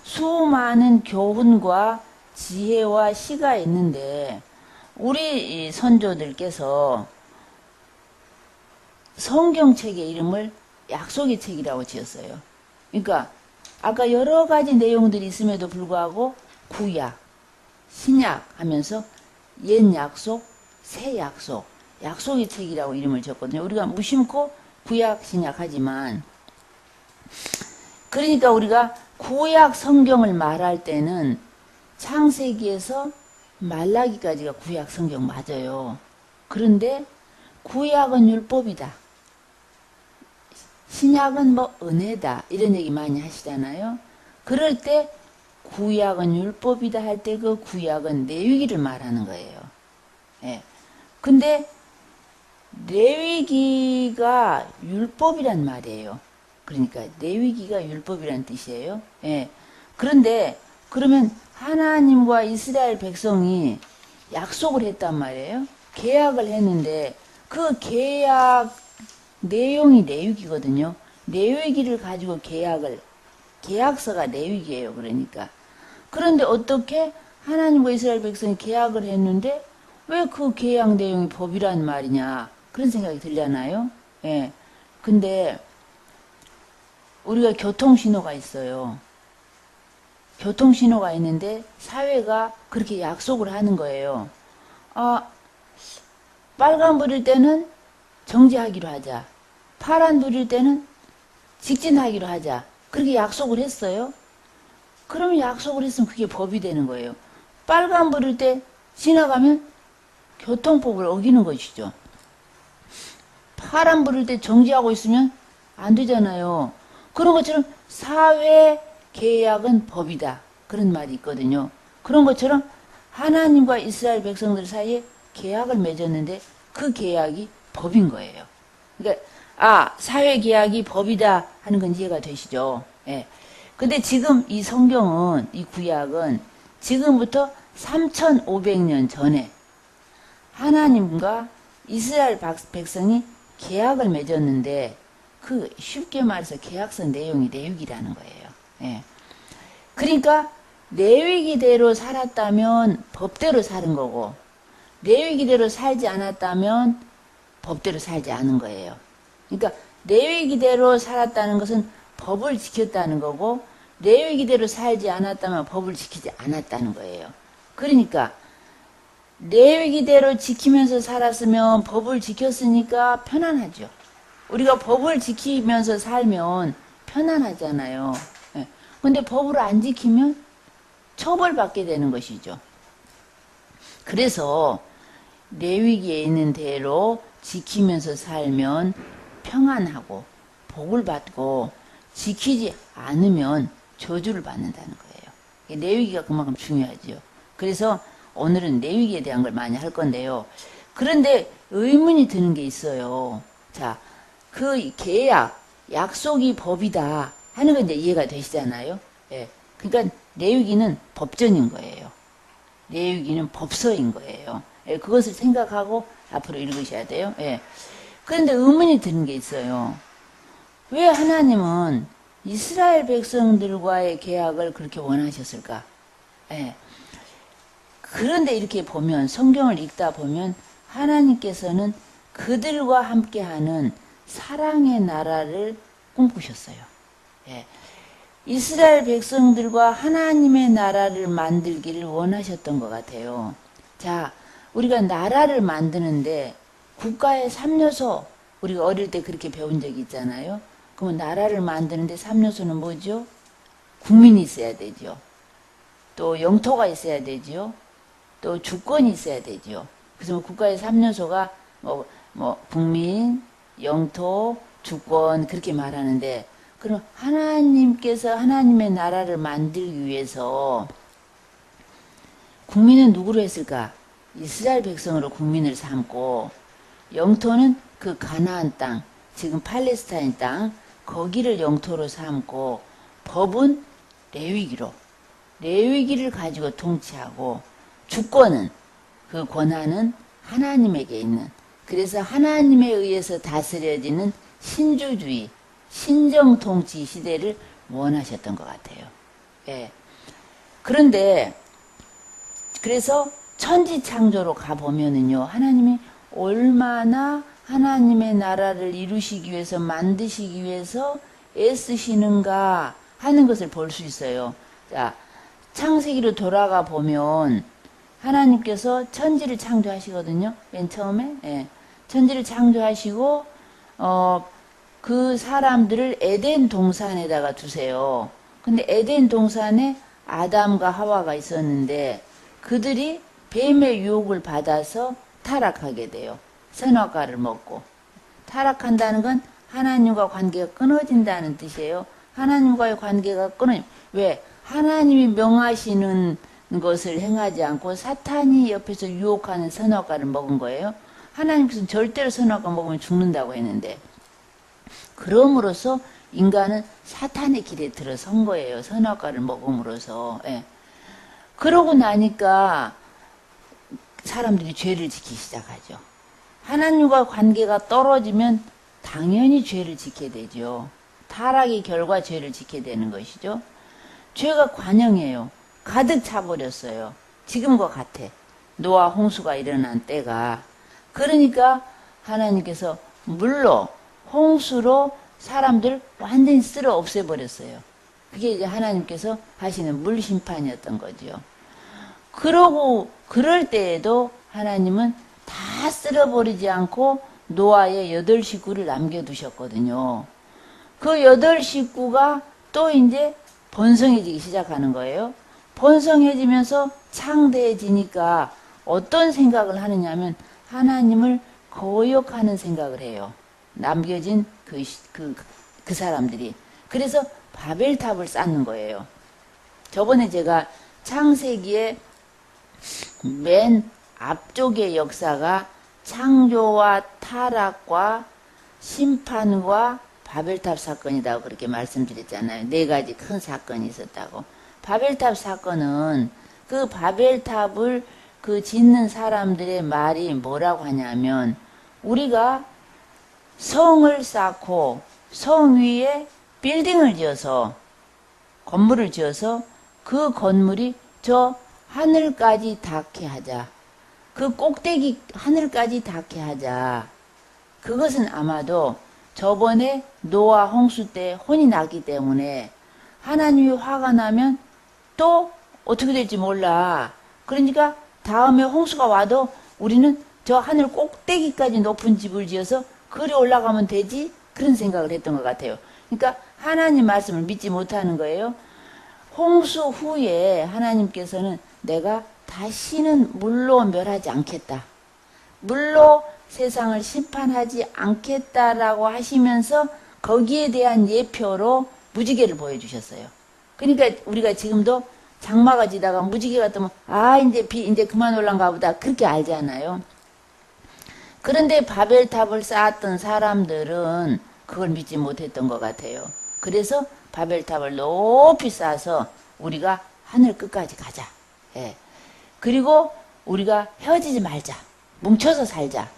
수많은 교훈과 지혜와 시가 있는데 우리 선조들께서 성경책의 이름을 약속의 책이라고 지었어요. 그러니까 아까 여러 가지 내용들이 있음에도 불구하고 구약, 신약 하면서 옛 약속, 새 약속, 약속의 책이라고 이름을 지었거든요. 우리가 무심코 구약, 신약 하지만 그러니까 우리가 구약 성경을 말할 때는 창세기에서 말라기까지가 구약 성경 맞아요. 그런데 구약은 율법이다. 신약은 뭐 은혜다. 이런 얘기 많이 하시잖아요. 그럴 때 구약은 율법이다 할 때 그 구약은 레위기를 말하는 거예요. 예. 근데 레위기가 율법이란 말이에요. 그러니까 레위기가 율법이란 뜻이에요. 예. 그런데 그러면 하나님과 이스라엘 백성이 약속을 했단 말이에요. 계약을 했는데 그 계약 내용이 레위기거든요. 레위기를 가지고 계약서가 레위기예요. 그러니까. 그런데 어떻게 하나님과 이스라엘 백성이 계약을 했는데 왜 그 계약 내용이 법이란 말이냐 그런 생각이 들잖아요. 예. 근데 우리가 교통신호가 있어요. 교통신호가 있는데 사회가 그렇게 약속을 하는 거예요. 아, 빨간불일 때는 정지하기로 하자. 파란불일 때는 직진하기로 하자. 그렇게 약속을 했어요. 그러면 약속을 했으면 그게 법이 되는 거예요. 빨간불일 때 지나가면 교통법을 어기는 것이죠. 파란불일 때 정지하고 있으면 안 되잖아요. 그런 것처럼 사회 계약은 법이다. 그런 말이 있거든요. 그런 것처럼 하나님과 이스라엘 백성들 사이에 계약을 맺었는데 그 계약이 법인 거예요. 그러니까 사회 계약이 법이다 하는 건 이해가 되시죠? 예. 근데 지금 이 성경은 이 구약은 지금부터 3,500년 전에 하나님과 이스라엘 백성이 계약을 맺었는데 그 쉽게 말해서 계약서 내용이 레위기라는 거예요. 예. 그러니까 레위기대로 살았다면 법대로 사는 거고 레위기대로 살지 않았다면 법대로 살지 않은 거예요. 그러니까 레위기대로 살았다는 것은 법을 지켰다는 거고 레위기대로 살지 않았다면 법을 지키지 않았다는 거예요. 그러니까 레위기대로 지키면서 살았으면 법을 지켰으니까 편안하죠. 우리가 법을 지키면서 살면 편안하잖아요. 예. 근데 법을 안 지키면 처벌받게 되는 것이죠. 그래서 레위기에 있는 대로 지키면서 살면 평안하고 복을 받고 지키지 않으면 저주를 받는다는 거예요. 레위기가 그만큼 중요하죠. 그래서 오늘은 레위기에 대한 걸 많이 할 건데요. 그런데 의문이 드는 게 있어요. 자, 그 계약, 약속이 법이다 하는 건 이제 이해가 되시잖아요. 예. 그러니까 레위기는 법전인 거예요. 레위기는 법서인 거예요. 예. 그것을 생각하고 앞으로 읽으셔야 돼요. 예. 그런데 의문이 드는 게 있어요. 왜 하나님은 이스라엘 백성들과의 계약을 그렇게 원하셨을까? 예. 그런데 이렇게 보면 성경을 읽다 보면 하나님께서는 그들과 함께하는 사랑의 나라를 꿈꾸셨어요. 예. 이스라엘 백성들과 하나님의 나라를 만들기를 원하셨던 것 같아요. 자, 우리가 나라를 만드는데 국가의 3요소, 우리가 어릴 때 그렇게 배운 적이 있잖아요. 그러면 나라를 만드는데 3요소는 뭐죠? 국민이 있어야 되죠. 또 영토가 있어야 되죠. 또 주권이 있어야 되죠. 그래서 국가의 3요소가 국민, 영토, 주권 그렇게 말하는데 그럼 하나님께서 하나님의 나라를 만들기 위해서 국민은 누구로 했을까? 이스라엘 백성으로 국민을 삼고 영토는 그 가나안 땅, 지금 팔레스타인 땅 거기를 영토로 삼고 법은 레위기를 가지고 통치하고 주권은 그 권한은 하나님에게 있는 그래서 하나님에 의해서 다스려지는 신주주의, 신정통치 시대를 원하셨던 것 같아요. 예. 그런데 그래서 천지창조로 가보면은요 하나님이 얼마나 하나님의 나라를 이루시기 위해서 만드시기 위해서 애쓰시는가 하는 것을 볼 수 있어요. 자, 창세기로 돌아가 보면 하나님께서 천지를 창조하시거든요. 맨 처음에. 예. 천지를 창조하시고 그 사람들을 에덴 동산에다가 두세요. 근데 에덴 동산에 아담과 하와가 있었는데 그들이 뱀의 유혹을 받아서 타락하게 돼요. 선악과를 먹고. 타락한다는 건 하나님과 관계가 끊어진다는 뜻이에요. 하나님과의 관계가 왜? 하나님이 명하시는 것을 행하지 않고 사탄이 옆에서 유혹하는 선악과를 먹은 거예요. 하나님께서는 절대로 선악과 먹으면 죽는다고 했는데, 그럼으로써 인간은 사탄의 길에 들어선 거예요. 선악과를 먹음으로써. 예. 그러고 나니까 사람들이 죄를 지키기 시작하죠. 하나님과 관계가 떨어지면 당연히 죄를 지게 되죠. 타락의 결과 죄를 지게 되는 것이죠. 죄가 관영이에요. 가득 차버렸어요. 지금과 같아. 노아 홍수가 일어난 때가. 그러니까 하나님께서 물로 홍수로 사람들 완전히 쓸어 없애버렸어요. 그게 이제 하나님께서 하시는 물 심판이었던 거죠. 그럴 때에도 하나님은 다 쓸어버리지 않고 노아의 8식구를 남겨두셨거든요. 그 8식구가 또 이제 번성해지기 시작하는 거예요. 번성해지면서 창대해지니까 어떤 생각을 하느냐면 하나님을 거역하는 생각을 해요. 남겨진 그 사람들이. 그래서 바벨탑을 쌓는 거예요. 저번에 제가 창세기의 맨 앞쪽의 역사가 창조와 타락과 심판과 바벨탑 사건이라고 그렇게 말씀드렸잖아요. 4가지 큰 사건이 있었다고. 바벨탑 사건은 그 바벨탑을 짓는 사람들의 말이 뭐라고 하냐면, 우리가 성을 쌓고 성 위에 빌딩을 지어서, 건물을 지어서 그 건물이 저 하늘까지 닿게 하자. 그 꼭대기 하늘까지 닿게 하자. 그것은 아마도 저번에 노아 홍수 때 혼이 났기 때문에 하나님이 화가 나면 또 어떻게 될지 몰라. 그러니까 다음에 홍수가 와도 우리는 저 하늘 꼭대기까지 높은 집을 지어서 그리 올라가면 되지? 그런 생각을 했던 것 같아요. 그러니까 하나님 말씀을 믿지 못하는 거예요. 홍수 후에 하나님께서는 내가 다시는 물로 멸하지 않겠다. 물로 세상을 심판하지 않겠다라고 하시면서 거기에 대한 예표로 무지개를 보여주셨어요. 그러니까 우리가 지금도 장마가 지다가 무지개가 뜨면 이제 그만 올란가 보다 그렇게 알잖아요. 그런데 바벨탑을 쌓았던 사람들은 그걸 믿지 못했던 것 같아요. 그래서 바벨탑을 높이 쌓아서 우리가 하늘 끝까지 가자. 예. 그리고 우리가 헤어지지 말자. 뭉쳐서 살자.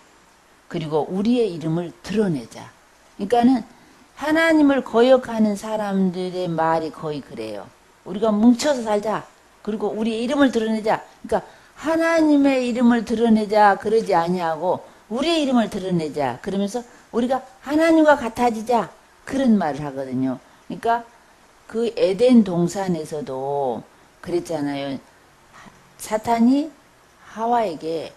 그리고 우리의 이름을 드러내자. 그러니까는 하나님을 거역하는 사람들의 말이 거의 그래요. 우리가 뭉쳐서 살자. 그리고 우리의 이름을 드러내자. 그러니까 하나님의 이름을 드러내자 그러지 아니하고 우리의 이름을 드러내자. 그러면서 우리가 하나님과 같아지자. 그런 말을 하거든요. 그러니까 그 에덴 동산에서도 그랬잖아요. 사탄이 하와에게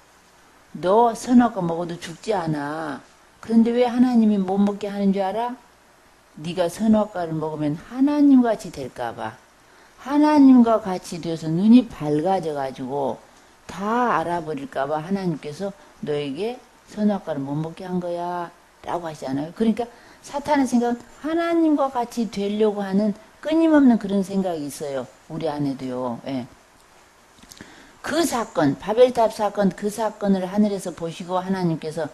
너 선악과 먹어도 죽지 않아. 그런데 왜 하나님이 못 먹게 하는 줄 알아? 네가 선악과를 먹으면 하나님같이 될까봐. 하나님과 같이 되어서 눈이 밝아져가지고 다 알아버릴까봐 하나님께서 너에게 선악과를 못 먹게 한 거야 라고 하시잖아요. 그러니까 사탄의 생각은 하나님과 같이 되려고 하는 끊임없는 그런 생각이 있어요. 우리 안에도요. 예. 그 사건, 바벨탑 사건, 그 사건을 하늘에서 보시고 하나님께서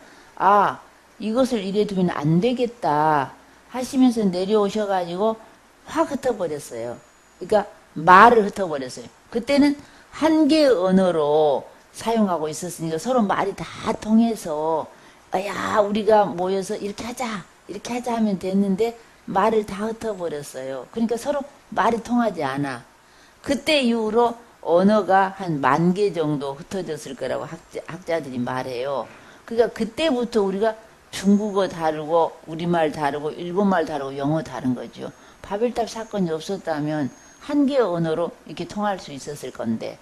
이것을 이래 두면 안 되겠다 하시면서 내려오셔가지고 확 흩어버렸어요. 그러니까 말을 흩어버렸어요. 그때는 한 개의 언어로 사용하고 있었으니까 서로 말이 다 통해서 우리가 모여서 이렇게 하자 하면 됐는데 말을 다 흩어버렸어요. 그러니까 서로 말이 통하지 않아. 그때 이후로 언어가 한 10,000개 정도 흩어졌을 거라고 학자들이 말해요. 그러니까 그때부터 우리가 중국어 다르고 우리말 다르고 일본말 다르고 영어 다른 거죠. 바벨탑 사건이 없었다면 한 개의 언어로 이렇게 통할 수 있었을 건데.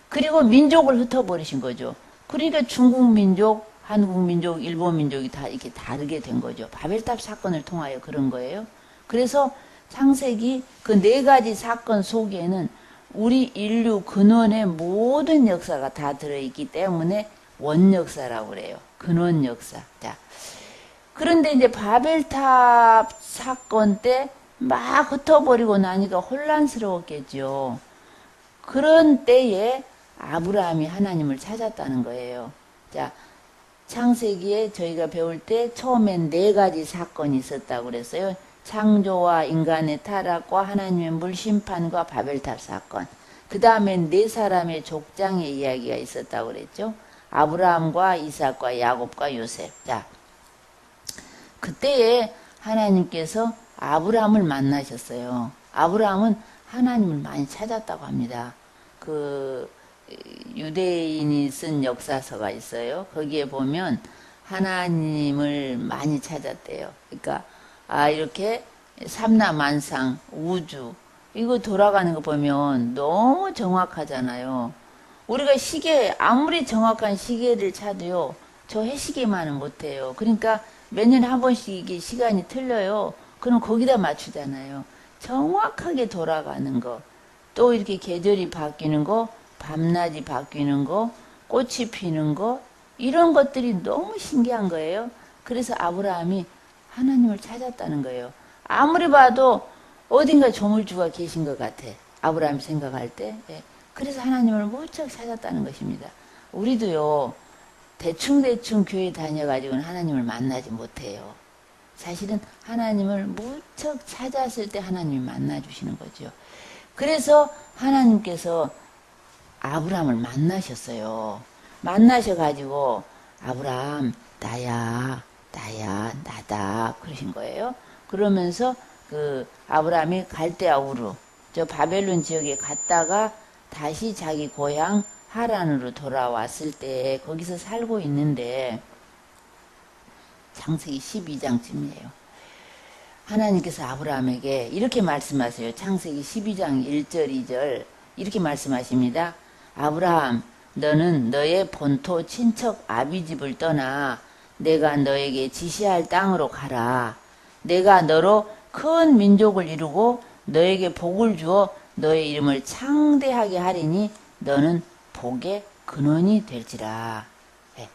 그리고 민족을 흩어버리신 거죠. 그러니까 중국 민족, 한국 민족, 일본 민족이 다 이렇게 다르게 된 거죠. 바벨탑 사건을 통하여 그런 거예요. 그래서 창세기 그 4가지 사건 속에는 우리 인류 근원의 모든 역사가 다 들어있기 때문에 원역사라고 그래요. 근원 역사. 자, 그런데 이제 바벨탑 사건 때 막 흩어버리고 나니까 혼란스러웠겠죠. 그런 때에 아브라함이 하나님을 찾았다는 거예요. 자, 창세기에 저희가 배울 때 처음엔 4가지 사건이 있었다고 그랬어요. 창조와 인간의 타락과 하나님의 물심판과 바벨탑 사건. 그 다음엔 4사람의 족장의 이야기가 있었다고 그랬죠. 아브라함과 이삭과 야곱과 요셉. 자, 그때에 하나님께서 아브라함을 만나셨어요. 아브라함은 하나님을 많이 찾았다고 합니다. 그 유대인이 쓴 역사서가 있어요. 거기에 보면 하나님을 많이 찾았대요. 그러니까 이렇게 삼라만상 우주 이거 돌아가는 거 보면 너무 정확하잖아요. 우리가 시계 아무리 정확한 시계를 차도요. 저 해시계만은 못해요. 그러니까 몇 년에 한 번씩 이게 시간이 틀려요. 그럼 거기다 맞추잖아요. 정확하게 돌아가는 거. 또 이렇게 계절이 바뀌는 거, 밤낮이 바뀌는 거, 꽃이 피는 거, 이런 것들이 너무 신기한 거예요. 그래서 아브라함이 하나님을 찾았다는 거예요. 아무리 봐도 어딘가 조물주가 계신 것 같아. 아브라함이 생각할 때. 예. 그래서 하나님을 무척 찾았다는 것입니다. 우리도요, 대충대충 교회 다녀가지고는 하나님을 만나지 못해요. 사실은 하나님을 무척 찾았을 때 하나님이 만나주시는 거죠. 그래서 하나님께서 아브라함을 만나셨어요. 만나셔가지고 아브라함 나야 나다 그러신 거예요. 그러면서 그 아브라함이 갈대아 우르 저 바벨론 지역에 갔다가 다시 자기 고향 하란으로 돌아왔을 때 거기서 살고 있는데 창세기 12장쯤이에요. 하나님께서 아브라함에게 이렇게 말씀하세요. 창세기 12장 1절 2절 이렇게 말씀하십니다. 아브라함 너는 너의 본토 친척 아비집을 떠나 내가 너에게 지시할 땅으로 가라. 내가 너로 큰 민족을 이루고 너에게 복을 주어 너의 이름을 창대하게 하리니 너는 복의 근원이 될지라. 네.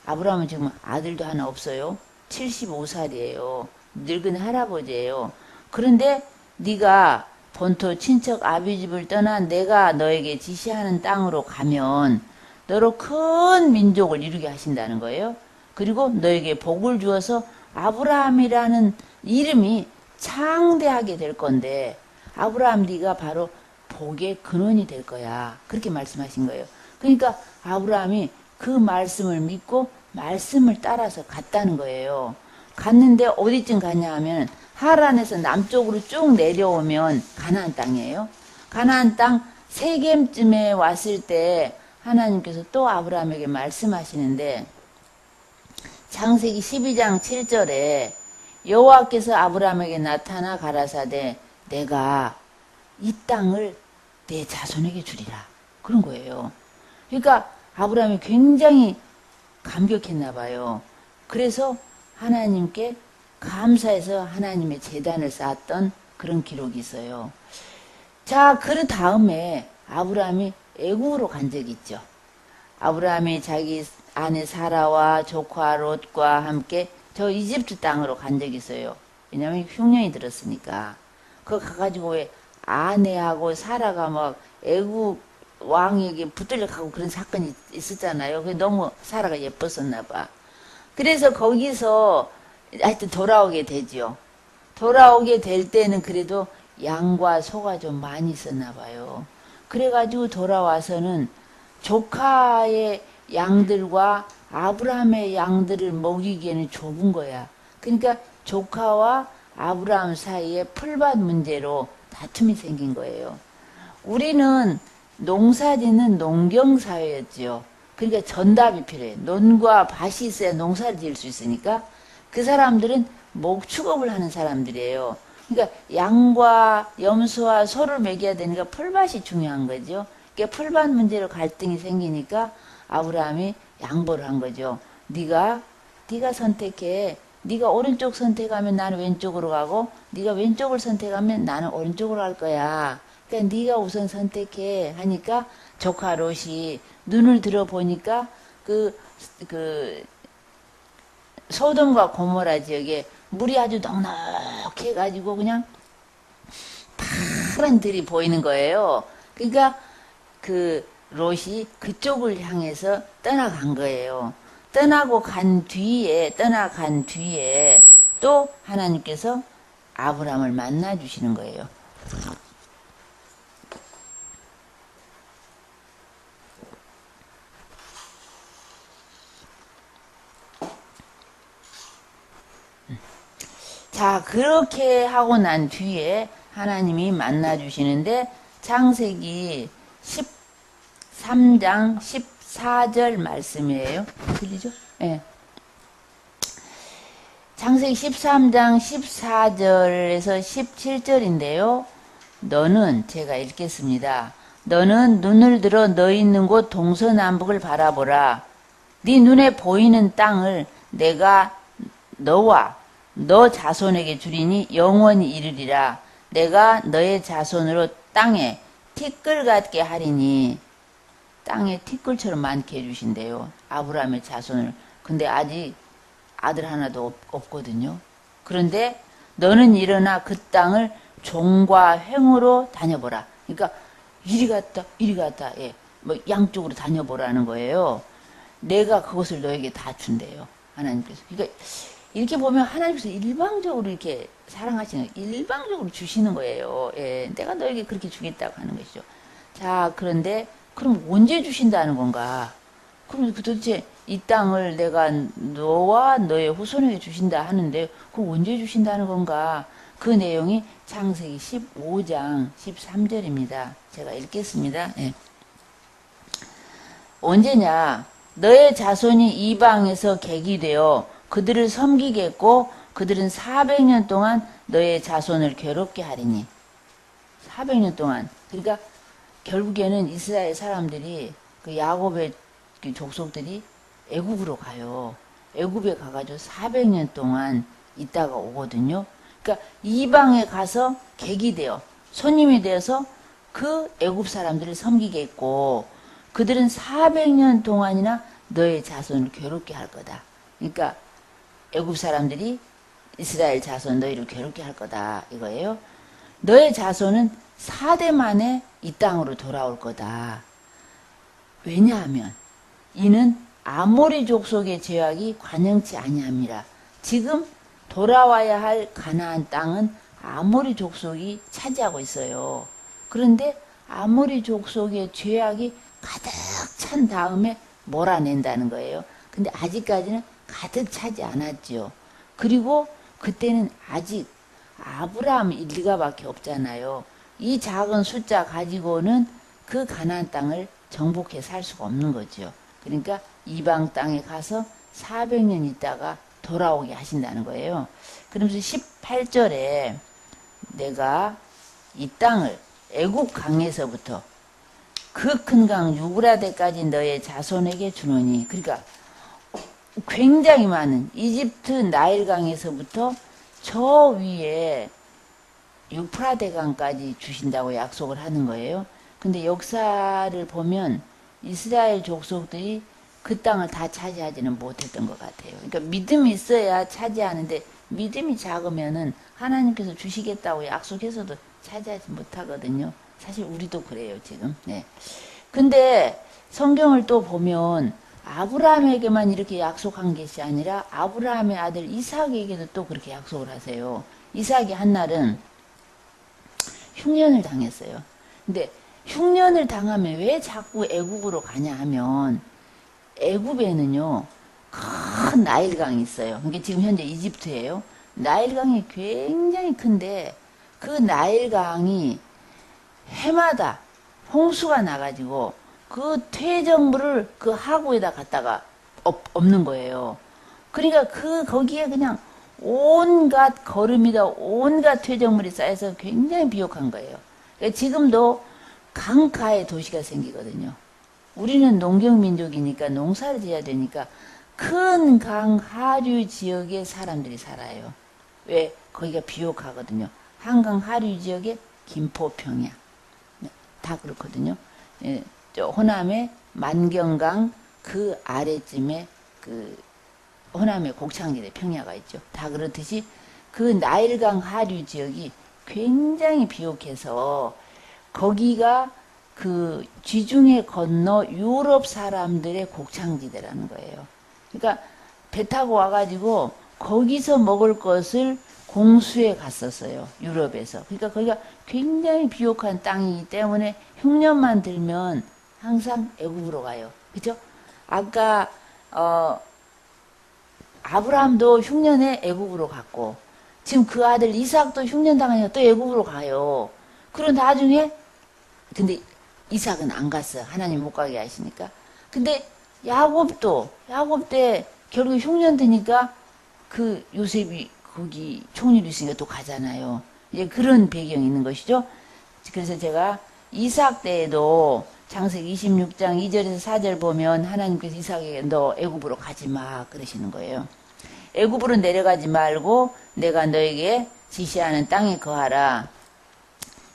아브라함은 지금 아들도 하나 없어요. 75살이에요. 늙은 할아버지예요. 그런데 네가 본토 친척 아비집을 떠나 내가 너에게 지시하는 땅으로 가면 너로 큰 민족을 이루게 하신다는 거예요. 그리고 너에게 복을 주어서 아브라함이라는 이름이 창대하게 될 건데 아브라함 네가 바로 복의 근원이 될 거야. 그렇게 말씀하신 거예요. 그러니까 아브라함이 그 말씀을 믿고 말씀을 따라서 갔다는 거예요. 갔는데 어디쯤 가냐 하면 하란에서 남쪽으로 쭉 내려오면 가나안 땅이에요. 가나안 땅 세겜쯤에 왔을 때 하나님께서 또 아브라함에게 말씀하시는데 창세기 12장 7절에 여호와께서 아브라함에게 나타나 가라사대 내가 이 땅을 내 자손에게 주리라. 그런 거예요. 그러니까 아브라함이 굉장히 감격했나 봐요. 그래서 하나님께 감사해서 하나님의 제단을 쌓았던 그런 기록이 있어요. 자, 그 다음에 아브라함이 애국으로 간 적이 있죠. 아브라함이 자기 아내 사라와 조카 롯과 함께 저 이집트 땅으로 간 적이 있어요. 왜냐면 흉년이 들었으니까. 그거 가가지고 왜 아내하고 사라가 막 애국 왕에게 붙들려 가고 그런 사건이 있었잖아요. 그게 너무 사라가 예뻤었나 봐. 그래서 거기서 하여튼 돌아오게 되죠. 돌아오게 될 때는 그래도 양과 소가 좀 많이 있었나 봐요. 그래가지고 돌아와서는 조카의 양들과 아브라함의 양들을 먹이기에는 좁은 거야. 그러니까 조카와 아브라함 사이에 풀밭 문제로 다툼이 생긴 거예요. 우리는 농사짓는 농경사회였지요. 그러니까 전답이 필요해. 논과 밭이 있어야 농사를 지을 수 있으니까 그 사람들은 목축업을 하는 사람들이에요. 그러니까 양과 염소와 소를 먹여야 되니까 풀밭이 중요한 거죠. 그러니까 풀밭 문제로 갈등이 생기니까 아브라함이 양보를 한 거죠. 네가 선택해. 네가 오른쪽 선택하면 나는 왼쪽으로 가고 네가 왼쪽을 선택하면 나는 오른쪽으로 갈 거야. 그러니까 네가 우선 선택해 하니까 조카 롯이 눈을 들어보니까 그 소돔과 고모라 지역에 물이 아주 넉넉해가지고 그냥 파란 들이 보이는 거예요. 그러니까 그 롯이 그쪽을 향해서 떠나간 거예요. 떠나간 뒤에 또 하나님께서 아브라함을 만나 주시는 거예요. 자, 그렇게 하고 난 뒤에 하나님이 만나 주시는데 창세기 13장 14절 말씀이에요. 들리죠? 예. 네. 창세기 13장 14절에서 17절인데요. 너는 제가 읽겠습니다. 너는 눈을 들어 너 있는 곳 동서남북을 바라보라. 네 눈에 보이는 땅을 내가 너와 너 자손에게 주리니 영원히 이르리라. 내가 너의 자손으로 땅에 티끌 같게 하리니 땅에 티끌처럼 많게 해주신대요. 아브라함의 자손을. 근데 아직 아들 하나도 없거든요. 그런데 너는 일어나 그 땅을 종과 횡으로 다녀보라. 그러니까 이리 갔다 예. 뭐 양쪽으로 다녀보라는 거예요. 내가 그것을 너에게 다 준대요. 하나님께서. 그러니까 이렇게 보면 하나님께서 일방적으로 이렇게 사랑하시는, 일방적으로 주시는 거예요. 예, 내가 너에게 그렇게 주겠다고 하는 것이죠. 자, 그런데 그럼 언제 주신다는 건가? 그럼 도대체 이 땅을 내가 너와 너의 후손에게 주신다 하는데 그럼 언제 주신다는 건가? 그 내용이 창세기 15장 13절입니다. 제가 읽겠습니다. 예. 언제냐? 너의 자손이 이방에서 객이 되어 그들을 섬기겠고 그들은 400년 동안 너의 자손을 괴롭게 하리니 400년 동안. 그러니까 결국에는 이스라엘 사람들이 그 야곱의 그 족속들이 애굽으로 가요. 애굽에 가가지고 400년 동안 있다가 오거든요. 그러니까 이방에 가서 객이 되어 손님이 되어서 그 애굽 사람들을 섬기겠고 그들은 400년 동안이나 너의 자손을 괴롭게 할 거다. 그러니까 애굽 사람들이 이스라엘 자손 너희를 괴롭게 할 거다 이거예요. 너의 자손은 4대 만에 이 땅으로 돌아올 거다. 왜냐하면 이는 아모리 족속의 죄악이 관영치 아니함이라. 지금 돌아와야 할 가나안 땅은 아모리 족속이 차지하고 있어요. 그런데 아모리 족속의 죄악이 가득 찬 다음에 몰아낸다는 거예요. 근데 아직까지는 가득 차지 않았죠. 그리고 그때는 아직 아브라함 일가밖에 없잖아요. 이 작은 숫자 가지고는 그 가나안 땅을 정복해 살 수가 없는 거죠. 그러니까 이방 땅에 가서 400년 있다가 돌아오게 하신다는 거예요. 그러면서 18절에 내가 이 땅을 애굽 강에서부터 그 큰 강 유브라데까지 너의 자손에게 주노니, 그러니까 굉장히 많은 이집트 나일강에서부터 저 위에 유프라데강까지 주신다고 약속을 하는 거예요. 근데 역사를 보면 이스라엘 족속들이 그 땅을 다 차지하지는 못했던 것 같아요. 그러니까 믿음이 있어야 차지하는데 믿음이 작으면은 하나님께서 주시겠다고 약속해서도 차지하지 못하거든요. 사실 우리도 그래요, 지금. 네. 근데 성경을 또 보면 아브라함에게만 이렇게 약속한 것이 아니라 아브라함의 아들 이삭에게도 또 그렇게 약속을 하세요. 이삭이 한날은 흉년을 당했어요. 근데 흉년을 당하면 왜 자꾸 애굽으로 가냐 하면 애굽에는요 큰 나일강이 있어요. 그게 지금 현재 이집트예요. 나일강이 굉장히 큰데 그 나일강이 해마다 홍수가 나가지고 그 퇴적물을 그 하구에다 갖다가 엎는 거예요. 그러니까 거기에 그냥 온갖 거름이다 온갖 퇴적물이 쌓여서 굉장히 비옥한 거예요. 그러니까 지금도 강가에 도시가 생기거든요. 우리는 농경민족이니까 농사를 지어야 되니까 큰 강 하류 지역에 사람들이 살아요. 왜? 거기가 비옥하거든요. 한강 하류 지역에 김포, 평야. 다 그렇거든요. 예, 저 호남의 만경강 그 아래쯤에 그 호남의 곡창지대 평야가 있죠. 다 그렇듯이 그 나일강 하류 지역이 굉장히 비옥해서 거기가 그 지중해 건너 유럽 사람들의 곡창지대라는 거예요. 그러니까 배 타고 와가지고 거기서 먹을 것을 공수해 갔었어요. 유럽에서. 그러니까 거기가 굉장히 비옥한 땅이기 때문에 흉년만 들면 항상 애굽으로 가요. 그죠? 아까 아브라함도 흉년에 애굽으로 갔고 지금 그 아들 이삭도 흉년 당하니까 또 애굽으로 가요. 그런 나중에 근데 이삭은 안 갔어. 하나님 못 가게 하시니까. 근데 야곱 때 결국 흉년 드니까 그 요셉이 거기 총리로 있으니까 또 가잖아요. 이제 그런 배경이 있는 것이죠. 그래서 제가 이삭 때에도 창세기 26장 2절에서 4절 보면 하나님께서 이삭에게 너 애굽으로 가지 마 그러시는 거예요. 애굽으로 내려가지 말고 내가 너에게 지시하는 땅에 거하라.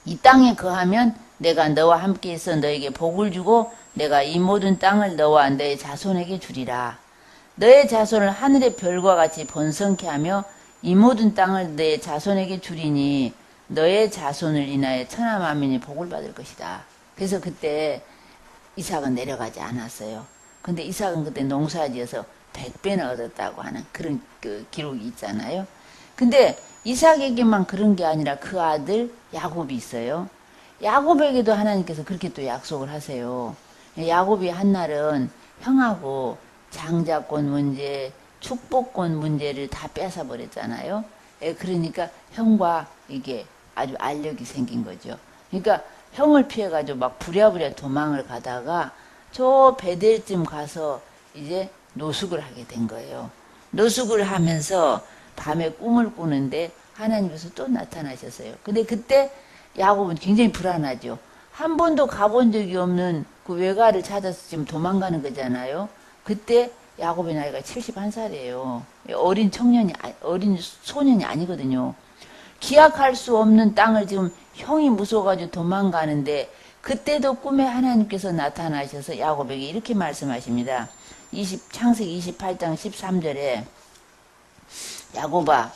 이 땅에 거하면 내가 너와 함께 있어 너에게 복을 주고 내가 이 모든 땅을 너와 너의 자손에게 주리라. 너의 자손을 하늘의 별과 같이 번성케 하며 이 모든 땅을 너의 자손에게 주리니 너의 자손을 인하여 천하 만민이 복을 받을 것이다. 그래서 그때 이삭은 내려가지 않았어요. 근데 이삭은 그때 농사지어서 100배나 얻었다고 하는 그런 그 기록이 있잖아요. 근데 이삭에게만 그런 게 아니라 그 아들 야곱이 있어요. 야곱에게도 하나님께서 그렇게 또 약속을 하세요. 야곱이 한날은 형하고 장자권 문제, 축복권 문제를 다 뺏어 버렸잖아요. 그러니까 형과 이게 아주 알력이 생긴 거죠. 그러니까 형을 피해가지고 막 부랴부랴 도망을 가다가 저 베델쯤 가서 이제 노숙을 하게 된 거예요. 노숙을 하면서 밤에 꿈을 꾸는데 하나님께서 또 나타나셨어요. 근데 그때 야곱은 굉장히 불안하죠. 한 번도 가본 적이 없는 그 외가를 찾아서 지금 도망가는 거잖아요. 그때 야곱의 나이가 71살이에요. 어린 소년이 아니거든요. 기약할 수 없는 땅을 지금 형이 무서워가지고 도망가는데 그때도 꿈에 하나님께서 나타나셔서 야곱에게 이렇게 말씀하십니다. 창세기 28장 13절에 야곱아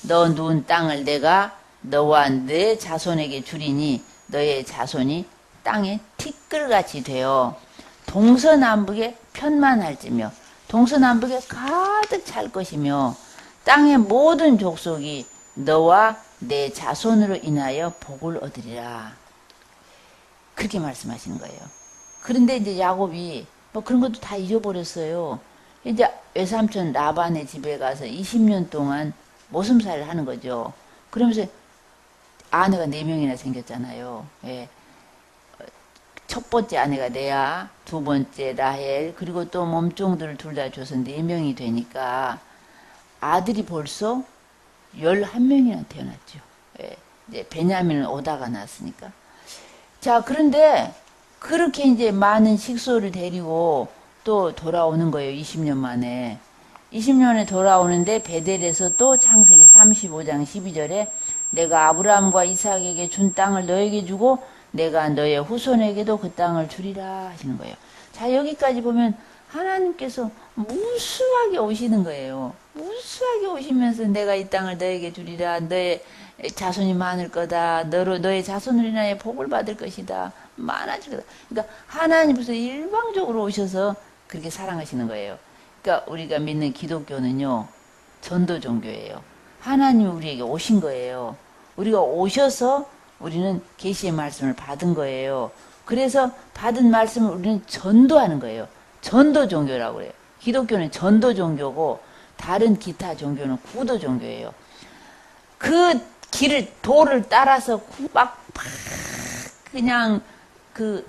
너 누운 땅을 내가 너와 내 자손에게 주리니 너의 자손이 땅에 티끌같이 되어 동서남북에 편만할지며 동서남북에 가득 찰 것이며 땅의 모든 족속이 너와 내 자손으로 인하여 복을 얻으리라. 그렇게 말씀하시는 거예요. 그런데 이제 야곱이 뭐 그런 것도 다 잊어버렸어요. 이제 외삼촌 라반의 집에 가서 20년 동안 모슴살을 하는 거죠. 그러면서 아내가 4명이나 생겼잖아요. 예. 첫 번째 아내가 레아, 두 번째 라헬, 그리고 또 몸종들을 둘 다 줘서 4명이 되니까 아들이 벌써 11명이나 태어났죠. 예. 이제 베냐민은 오다가 났으니까. 자, 그런데 그렇게 이제 많은 식소를 데리고 또 돌아오는 거예요. 20년 만에. 20년에 돌아오는데 베델에서 또 창세기 35장 12절에 내가 아브라함과 이삭에게 준 땅을 너에게 주고 내가 너의 후손에게도 그 땅을 주리라 하시는 거예요. 자, 여기까지 보면 하나님께서 무수하게 오시는 거예요. 무수하게 오시면서 내가 이 땅을 너에게 주리라. 너의 자손이 많을 거다. 너의 자손을 인하여 복을 받을 것이다. 많아질 거다. 그러니까 하나님께서 일방적으로 오셔서 그렇게 사랑하시는 거예요. 그러니까 우리가 믿는 기독교는요. 전도 종교예요. 하나님이 우리에게 오신 거예요. 우리가 오셔서 우리는 계시의 말씀을 받은 거예요. 그래서 받은 말씀을 우리는 전도하는 거예요. 전도 종교라고 그래요. 기독교는 전도 종교고 다른 기타 종교는 구도 종교예요. 그 도를 따라서 막 그냥 그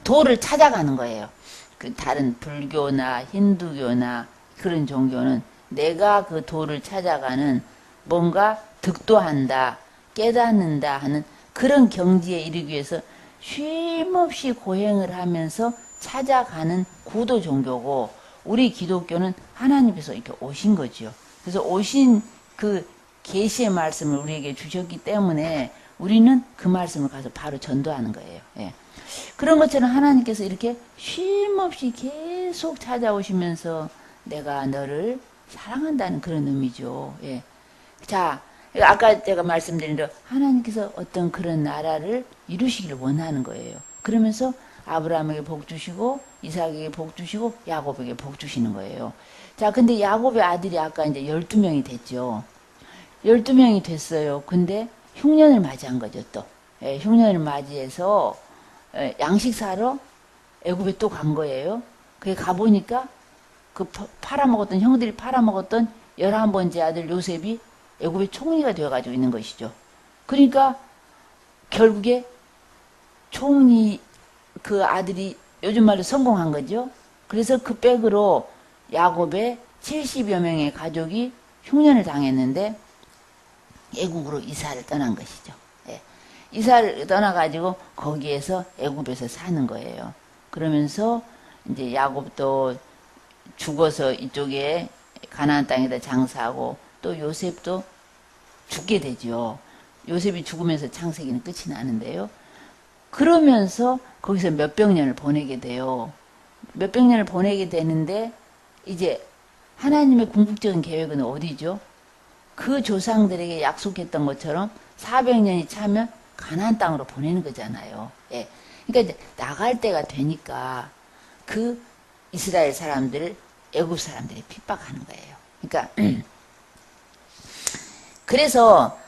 도를 찾아가는 거예요. 그 다른 불교나 힌두교나 그런 종교는 내가 그 도를 찾아가는 뭔가 득도한다, 깨닫는다 하는 그런 경지에 이르기 위해서 쉼없이 고행을 하면서 찾아가는 구도 종교고 우리 기독교는 하나님께서 이렇게 오신 거죠. 그래서 오신 그 계시의 말씀을 우리에게 주셨기 때문에 우리는 그 말씀을 가서 바로 전도하는 거예요. 예. 그런 것처럼 하나님께서 이렇게 쉼없이 계속 찾아오시면서 내가 너를 사랑한다는 그런 의미죠. 예. 자, 아까 제가 말씀드린 대로 하나님께서 어떤 그런 나라를 이루시기를 원하는 거예요. 그러면서 아브라함에게 복 주시고 이삭에게 복 주시고 야곱에게 복 주시는 거예요. 자, 근데 야곱의 아들이 아까 이제 12명이 됐죠. 12명이 됐어요. 근데 흉년을 맞이한 거죠, 또. 예, 흉년을 맞이해서 양식 사러 애굽에 또 간 거예요. 그게 가보니까 그 팔아먹었던 형들이 팔아먹었던 11번째 아들 요셉이 애굽의 총리가 되어가지고 있는 것이죠. 그러니까 결국에 총리 그 아들이 요즘 말로 성공한 거죠. 그래서 그 백으로 야곱의 70여 명의 가족이 흉년을 당했는데 애국으로 이사를 떠난 것이죠. 예. 이사를 떠나가지고 거기에서 애굽에서 사는 거예요. 그러면서 이제 야곱도 죽어서 이쪽에 가나안 땅에다 장사하고 또 요셉도 죽게 되죠. 요셉이 죽으면서 창세기는 끝이 나는데요. 그러면서 거기서 몇백 년을 보내게 돼요. 몇백 년을 보내게 되는데 이제 하나님의 궁극적인 계획은 어디죠? 그 조상들에게 약속했던 것처럼 400년이 차면 가나안 땅으로 보내는 거잖아요. 예. 그러니까 이제 나갈 때가 되니까 그 이스라엘 사람들을 애굽 사람들이 핍박하는 거예요. 그러니까 그래서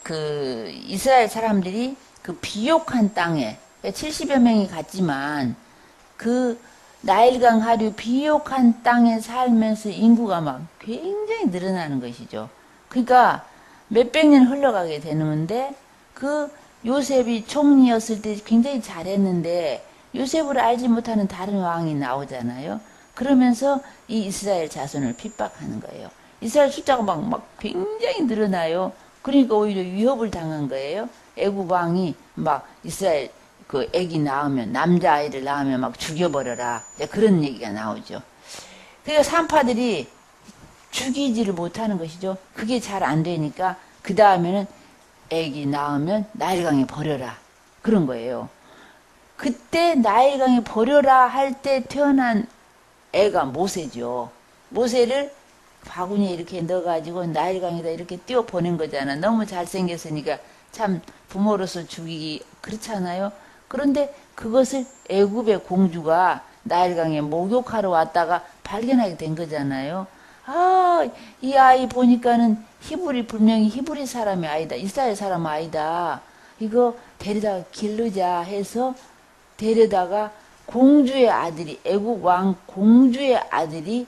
그 이스라엘 사람들이 그 비옥한 땅에 70여 명이 갔지만 그 나일강 하류 비옥한 땅에 살면서 인구가 막 굉장히 늘어나는 것이죠. 그러니까 몇백 년 흘러가게 되는데 그 요셉이 총리였을 때 굉장히 잘했는데 요셉을 알지 못하는 다른 왕이 나오잖아요. 그러면서 이 이스라엘 자손을 핍박하는 거예요. 이스라엘 숫자가 막 굉장히 늘어나요. 그러니까 오히려 위협을 당한 거예요. 애굽 왕이 막 이스라엘 그 애기 낳으면 남자아이를 낳으면 막 죽여버려라 그런 얘기가 나오죠. 그러니까 산파들이 죽이지를 못하는 것이죠. 그게 잘 안 되니까 그 다음에는 애기 낳으면 나일강에 버려라 그런 거예요. 그때 나일강에 버려라 할 때 태어난 애가 모세죠. 모세를 바구니에 이렇게 넣어가지고 나일강에다 이렇게 띄워 보낸 거잖아. 너무 잘생겼으니까 참 부모로서 죽이기 그렇잖아요. 그런데 그것을 애굽의 공주가 나일강에 목욕하러 왔다가 발견하게 된 거잖아요. 아, 이 아이 보니까는 분명히 히브리 사람의 아이다. 이스라엘 사람 아이다. 이거 데려다가 기르자 해서 데려다가 공주의 아들이, 애국 왕 공주의 아들이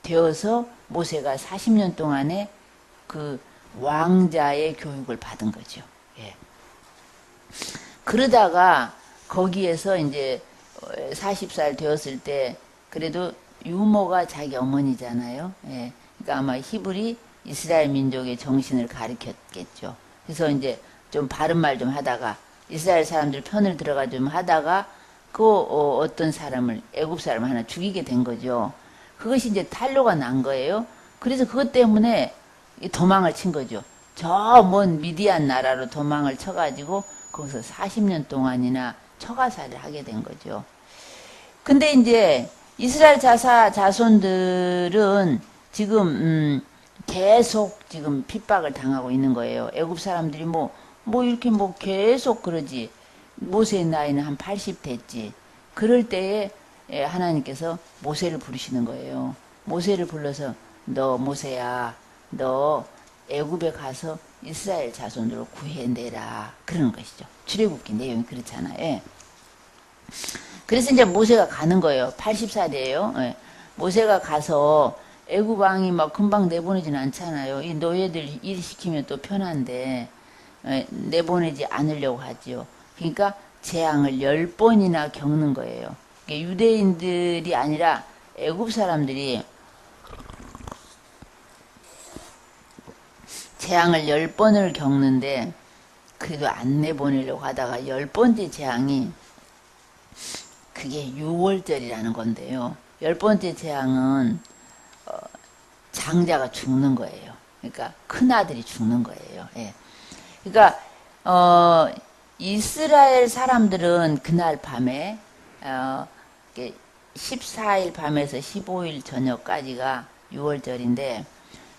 되어서 모세가 40년 동안에 그 왕자의 교육을 받은 거죠. 예. 그러다가 거기에서 이제 40살 되었을 때 그래도 유모가 자기 어머니잖아요. 예. 그러니까 아마 히브리 이스라엘 민족의 정신을 가르쳤겠죠. 그래서 이제 좀 바른 말 좀 하다가 이스라엘 사람들 편을 들어가 좀 하다가 그 어떤 사람을 애굽 사람을 하나 죽이게 된 거죠. 그것이 이제 탄로가 난 거예요. 그래서 그것 때문에 도망을 친 거죠. 저 먼 미디안 나라로 도망을 쳐가지고 거기서 40년 동안이나 처가살이를 하게 된 거죠. 근데 이제 이스라엘 자손들은 지금 계속 지금 핍박을 당하고 있는 거예요. 애굽 사람들이 뭐 이렇게 뭐 계속 그러지. 모세의 나이는 한 80 됐지. 그럴 때에 하나님께서 모세를 부르시는 거예요. 모세를 불러서 너 모세야, 너 애굽에 가서 이스라엘 자손들을 구해내라 그러는 것이죠. 출애굽기 내용이 그렇잖아요. 예. 그래서 이제 모세가 가는 거예요. 80살이에요. 예. 모세가 가서 애굽 왕이 막 금방 내보내진 않잖아요. 이 노예들 일 시키면 또 편한데 내보내지 않으려고 하지요. 그러니까 재앙을 10번이나 겪는 거예요. 유대인들이 아니라 애굽 사람들이 재앙을 10번을 겪는데 그래도 안 내보내려고 하다가 10번째 재앙이 그게 6월절이라는 건데요. 10번째 재앙은 장자가 죽는 거예요. 그러니까 큰아들이 죽는 거예요. 예. 그러니까 어, 이스라엘 사람들은 그날 밤에 14일 밤에서 15일 저녁까지가 6월절인데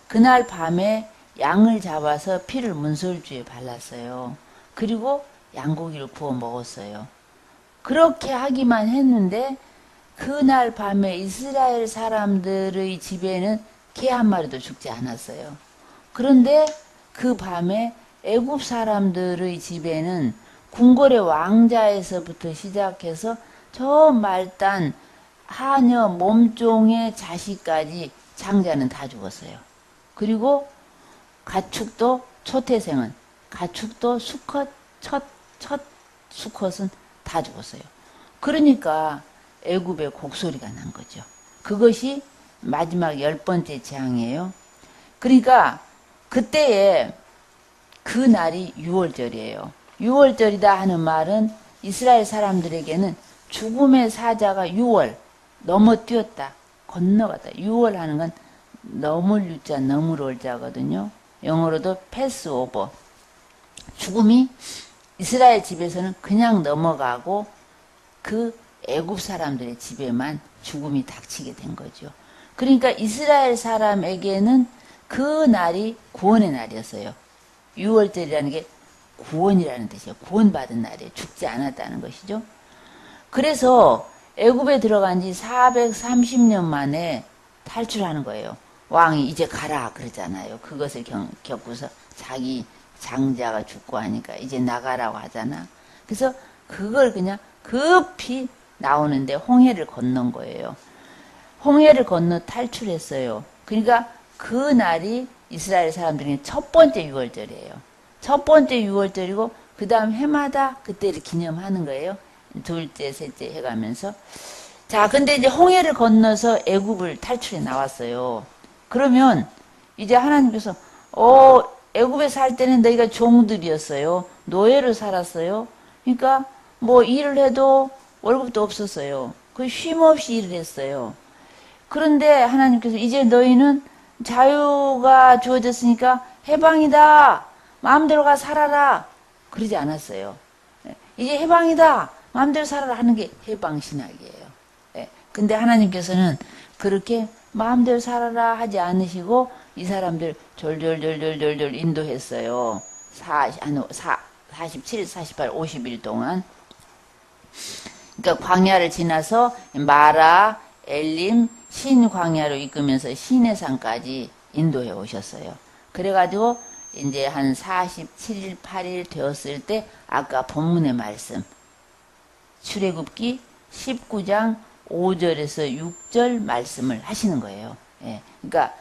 그날 밤에 양을 잡아서 피를 문설주에 발랐어요. 그리고 양고기를 구워 먹었어요. 그렇게 하기만 했는데 그날 밤에 이스라엘 사람들의 집에는 개 한 마리도 죽지 않았어요. 그런데 그 밤에 애굽 사람들의 집에는 궁궐의 왕자에서부터 시작해서 저 말단 하녀 몸종의 자식까지 장자는 다 죽었어요. 그리고 가축도 초태생은 가축도 수컷 첫 수컷은 다 죽었어요. 그러니까 애굽에 곡소리가 난 거죠. 그것이 마지막 10번째 재앙이에요. 그러니까 그때에 그 날이 6월절이에요. 6월절이다 하는 말은 이스라엘 사람들에게는 죽음의 사자가 6월 넘어뛰었다. 건너갔다. 6월 하는 건 넘을 유자 넘을 월자거든요. 영어로도 패스 오버. 죽음이 이스라엘 집에서는 그냥 넘어가고 그 애굽 사람들의 집에만 죽음이 닥치게 된 거죠. 그러니까 이스라엘 사람에게는 그 날이 구원의 날이었어요. 6월절이라는 게 구원이라는 뜻이에요. 구원받은 날이에요. 죽지 않았다는 것이죠. 그래서 애굽에 들어간 지 430년 만에 탈출하는 거예요. 왕이 이제 가라 그러잖아요. 그것을 겪고서 자기 장자가 죽고 하니까 이제 나가라고 하잖아. 그래서 그걸 그냥 급히 나오는데 홍해를 건넌 거예요. 홍해를 건너 탈출했어요. 그러니까 그 날이 이스라엘 사람들이 첫 번째 6월절이에요. 첫 번째 6월절이고 그 다음 해마다 그때를 기념하는 거예요. 둘째, 셋째 해가면서. 자, 근데 이제 홍해를 건너서 애굽을 탈출해 나왔어요. 그러면 이제 하나님께서 애굽에 살 때는 너희가 종들이었어요. 노예로 살았어요. 그러니까 뭐 일을 해도 월급도 없었어요. 그 쉼 없이 일을 했어요. 그런데 하나님께서 이제 너희는 자유가 주어졌으니까 해방이다. 마음대로 가 살아라. 그러지 않았어요. 이제 해방이다. 마음대로 살아라 하는 게 해방신학이에요. 근데 하나님께서는 그렇게 마음대로 살아라 하지 않으시고 이 사람들 졸졸졸졸졸 인도했어요. 47일, 48, 50일 동안. 그러니까 광야를 지나서 마라, 엘림, 신 광야로 이끌면서 시내산까지 인도해 오셨어요. 그래가지고 이제 한 47일, 8일 되었을 때 아까 본문의 말씀 출애굽기 19장 5절에서 6절 말씀을 하시는 거예요. 예. 그러니까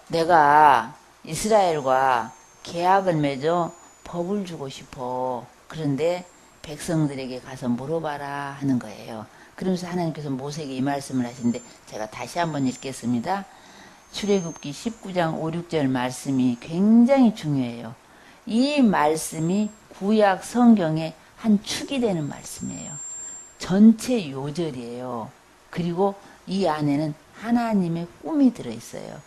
내가 이스라엘과 계약을 맺어 법을 주고 싶어. 그런데 백성들에게 가서 물어봐라 하는 거예요. 그러면서 하나님께서 모세에게 이 말씀을 하시는데 제가 다시 한번 읽겠습니다. 출애굽기 19장 5, 6절 말씀이 굉장히 중요해요. 이 말씀이 구약 성경의 한 축이 되는 말씀이에요. 전체 요절이에요. 그리고 이 안에는 하나님의 꿈이 들어있어요.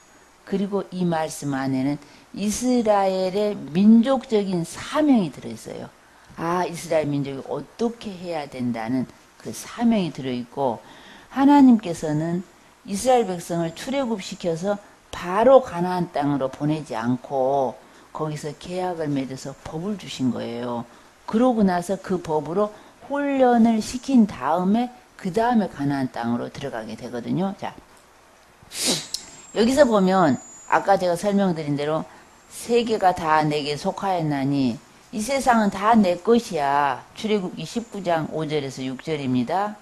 그리고 이 말씀 안에는 이스라엘의 민족적인 사명이 들어있어요. 아, 이스라엘 민족이 어떻게 해야 된다는 그 사명이 들어있고 하나님께서는 이스라엘 백성을 출애굽시켜서 바로 가나안 땅으로 보내지 않고 거기서 계약을 맺어서 법을 주신 거예요. 그러고 나서 그 법으로 훈련을 시킨 다음에 그 다음에 가나안 땅으로 들어가게 되거든요. 자, 여기서 보면 아까 제가 설명드린 대로 세계가 다 내게 속하였나니 이 세상은 다 내 것이야. 출애굽기 19장 5절에서 6절입니다.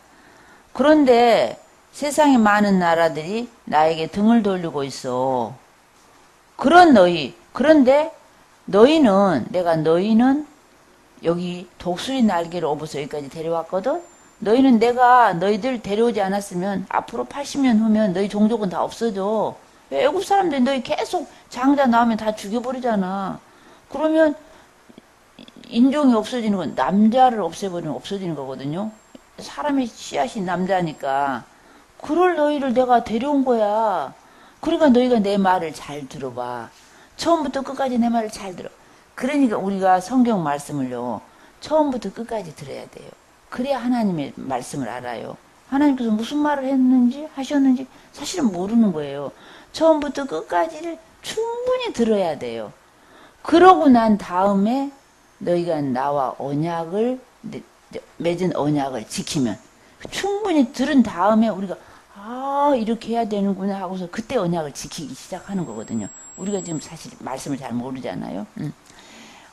그런데 세상의 많은 나라들이 나에게 등을 돌리고 있어. 그런데 너희는 여기 독수리 날개를 업어서 여기까지 데려왔거든? 너희는 내가 너희들 데려오지 않았으면 앞으로 80년 후면 너희 종족은 다 없어져. 왜 애국 사람들이 너희 계속 장자 나오면 다 죽여버리잖아. 그러면 인종이 없어지는 건 남자를 없애버리면 없어지는 거거든요. 사람의 씨앗이 남자니까. 그럴 너희를 내가 데려온 거야. 그러니까 너희가 내 말을 잘 들어봐. 처음부터 끝까지 내 말을 잘 들어. 그러니까 우리가 성경 말씀을요, 처음부터 끝까지 들어야 돼요. 그래야 하나님의 말씀을 알아요. 하나님께서 무슨 말을 했는지, 하셨는지 사실은 모르는 거예요. 처음부터 끝까지를 충분히 들어야 돼요. 그러고 난 다음에 너희가 나와 언약을, 맺은 언약을 지키면, 충분히 들은 다음에 우리가 이렇게 해야 되는구나 하고서 그때 언약을 지키기 시작하는 거거든요. 우리가 지금 사실 말씀을 잘 모르잖아요.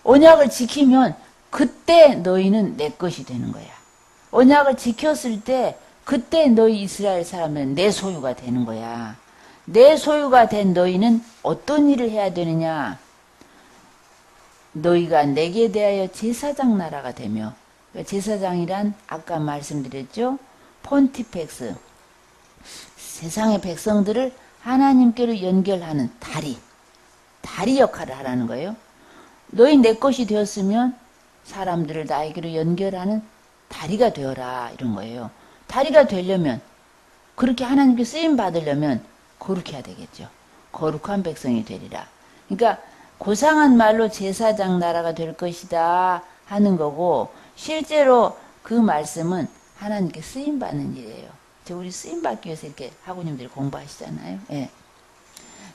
언약을 지키면 그때 너희는 내 것이 되는 거야. 언약을 지켰을 때 그때 너희 이스라엘 사람은 내 소유가 되는 거야. 내 소유가 된 너희는 어떤 일을 해야 되느냐? 너희가 내게 대하여 제사장 나라가 되며, 제사장이란 아까 말씀드렸죠? 폰티펙스, 세상의 백성들을 하나님께로 연결하는 다리 역할을 하라는 거예요. 너희 내 것이 되었으면 사람들을 나에게로 연결하는 다리가 되어라, 이런 거예요. 다리가 되려면, 그렇게 하나님께 쓰임 받으려면 거룩해야 되겠죠. 거룩한 백성이 되리라. 그러니까 고상한 말로 제사장 나라가 될 것이다 하는 거고, 실제로 그 말씀은 하나님께 쓰임 받는 일이에요. 우리 쓰임 받기 위해서 이렇게 학우님들이 공부하시잖아요. 예.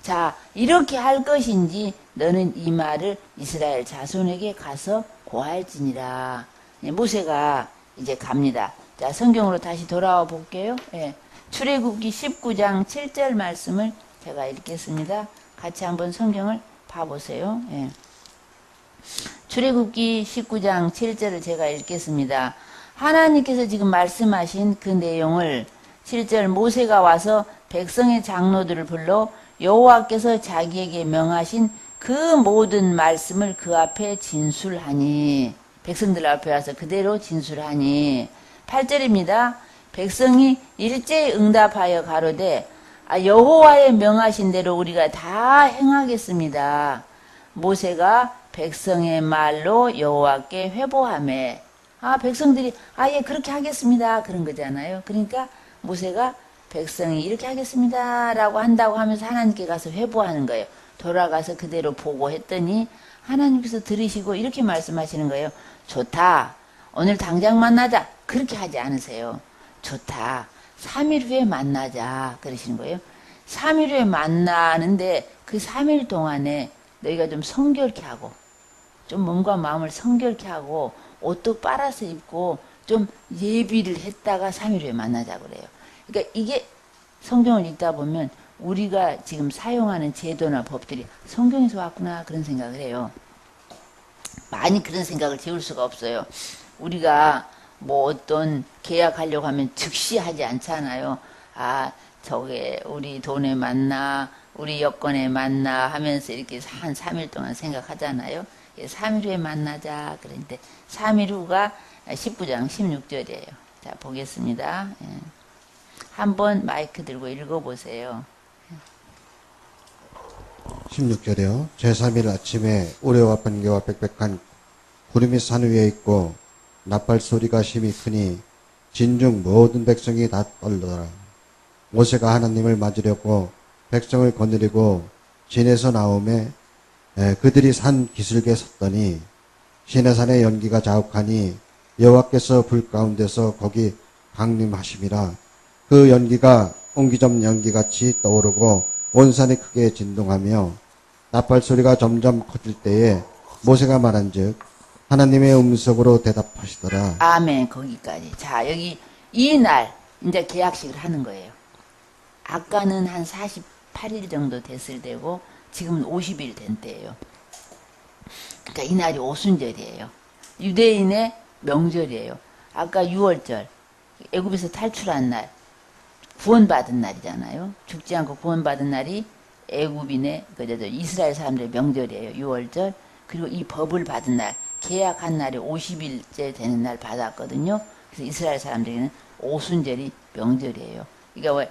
자, 이렇게 할 것인지 너는 이 말을 이스라엘 자손에게 가서 고할지니라. 예, 모세가 이제 갑니다. 자, 성경으로 다시 돌아와 볼게요. 예. 출애굽기 19장 7절 말씀을 제가 읽겠습니다. 같이 한번 성경을 봐보세요. 예. 출애굽기 19장 7절을 제가 읽겠습니다. 하나님께서 지금 말씀하신 그 내용을 7절 모세가 와서 백성의 장로들을 불러 여호와께서 자기에게 명하신 그 모든 말씀을 그 앞에 진술하니, 백성들 앞에 와서 그대로 진술하니. 8절입니다. 백성이 일제히 응답하여 가로되 여호와의 명하신 대로 우리가 다 행하겠습니다. 모세가 백성의 말로 여호와께 회보하매, 백성들이 예 그렇게 하겠습니다 그런 거잖아요. 그러니까 모세가 백성이 이렇게 하겠습니다 라고 한다고 하면서 하나님께 가서 회보하는 거예요. 돌아가서 그대로 보고했더니 하나님께서 들으시고 이렇게 말씀하시는 거예요. 좋다, 오늘 당장 만나자, 그렇게 하지 않으세요. 좋다, 3일 후에 만나자 그러시는 거예요. 3일 후에 만나는데 그 3일 동안에 너희가 좀 성결케 하고, 좀 몸과 마음을 성결케 하고, 옷도 빨아서 입고 좀 예비를 했다가 3일 후에 만나자 그래요. 그러니까 이게 성경을 읽다 보면 우리가 지금 사용하는 제도나 법들이 성경에서 왔구나 그런 생각을 해요. 많이 그런 생각을 지울 수가 없어요. 우리가 뭐 어떤 계약하려고 하면 즉시 하지 않잖아요. 저게 우리 돈에 맞나, 우리 여건에 맞나 하면서 이렇게 한 3일 동안 생각하잖아요. 3일 후에 만나자 그런데 3일 후가 19장 16절이에요. 자, 보겠습니다. 예. 한번 마이크 들고 읽어보세요. 16절이요. 제3일 아침에 우레와 번개와 빽빽한 구름이 산 위에 있고 나팔 소리가 심히 크니 진중 모든 백성이 다 떨더라. 모세가 하나님을 맞으려고 백성을 거느리고 진에서 나오매 그들이 산 기슭에 섰더니 시내산의 연기가 자욱하니 여호와께서 불 가운데서 거기 강림하심이라. 그 연기가 옹기점 연기같이 떠오르고 온 산이 크게 진동하며 나팔 소리가 점점 커질 때에 모세가 말한즉 하나님의 음성으로 대답하시더라. 아멘. 거기까지. 자, 여기 이 날 이제 계약식을 하는 거예요. 아까는 한 48일 정도 됐을 때고 지금은 50일 된 때예요. 그러니까 이 날이 오순절이에요. 유대인의 명절이에요. 아까 6월절 애굽에서 탈출한 날, 구원받은 날이잖아요. 죽지 않고 구원받은 날이 애굽인의 이스라엘 사람들의 명절이에요. 6월절. 그리고 이 법을 받은 날, 계약한 날이 50일째 되는 날 받았거든요. 그래서 이스라엘 사람들에게는 오순절이 명절이에요. 그러니까 왜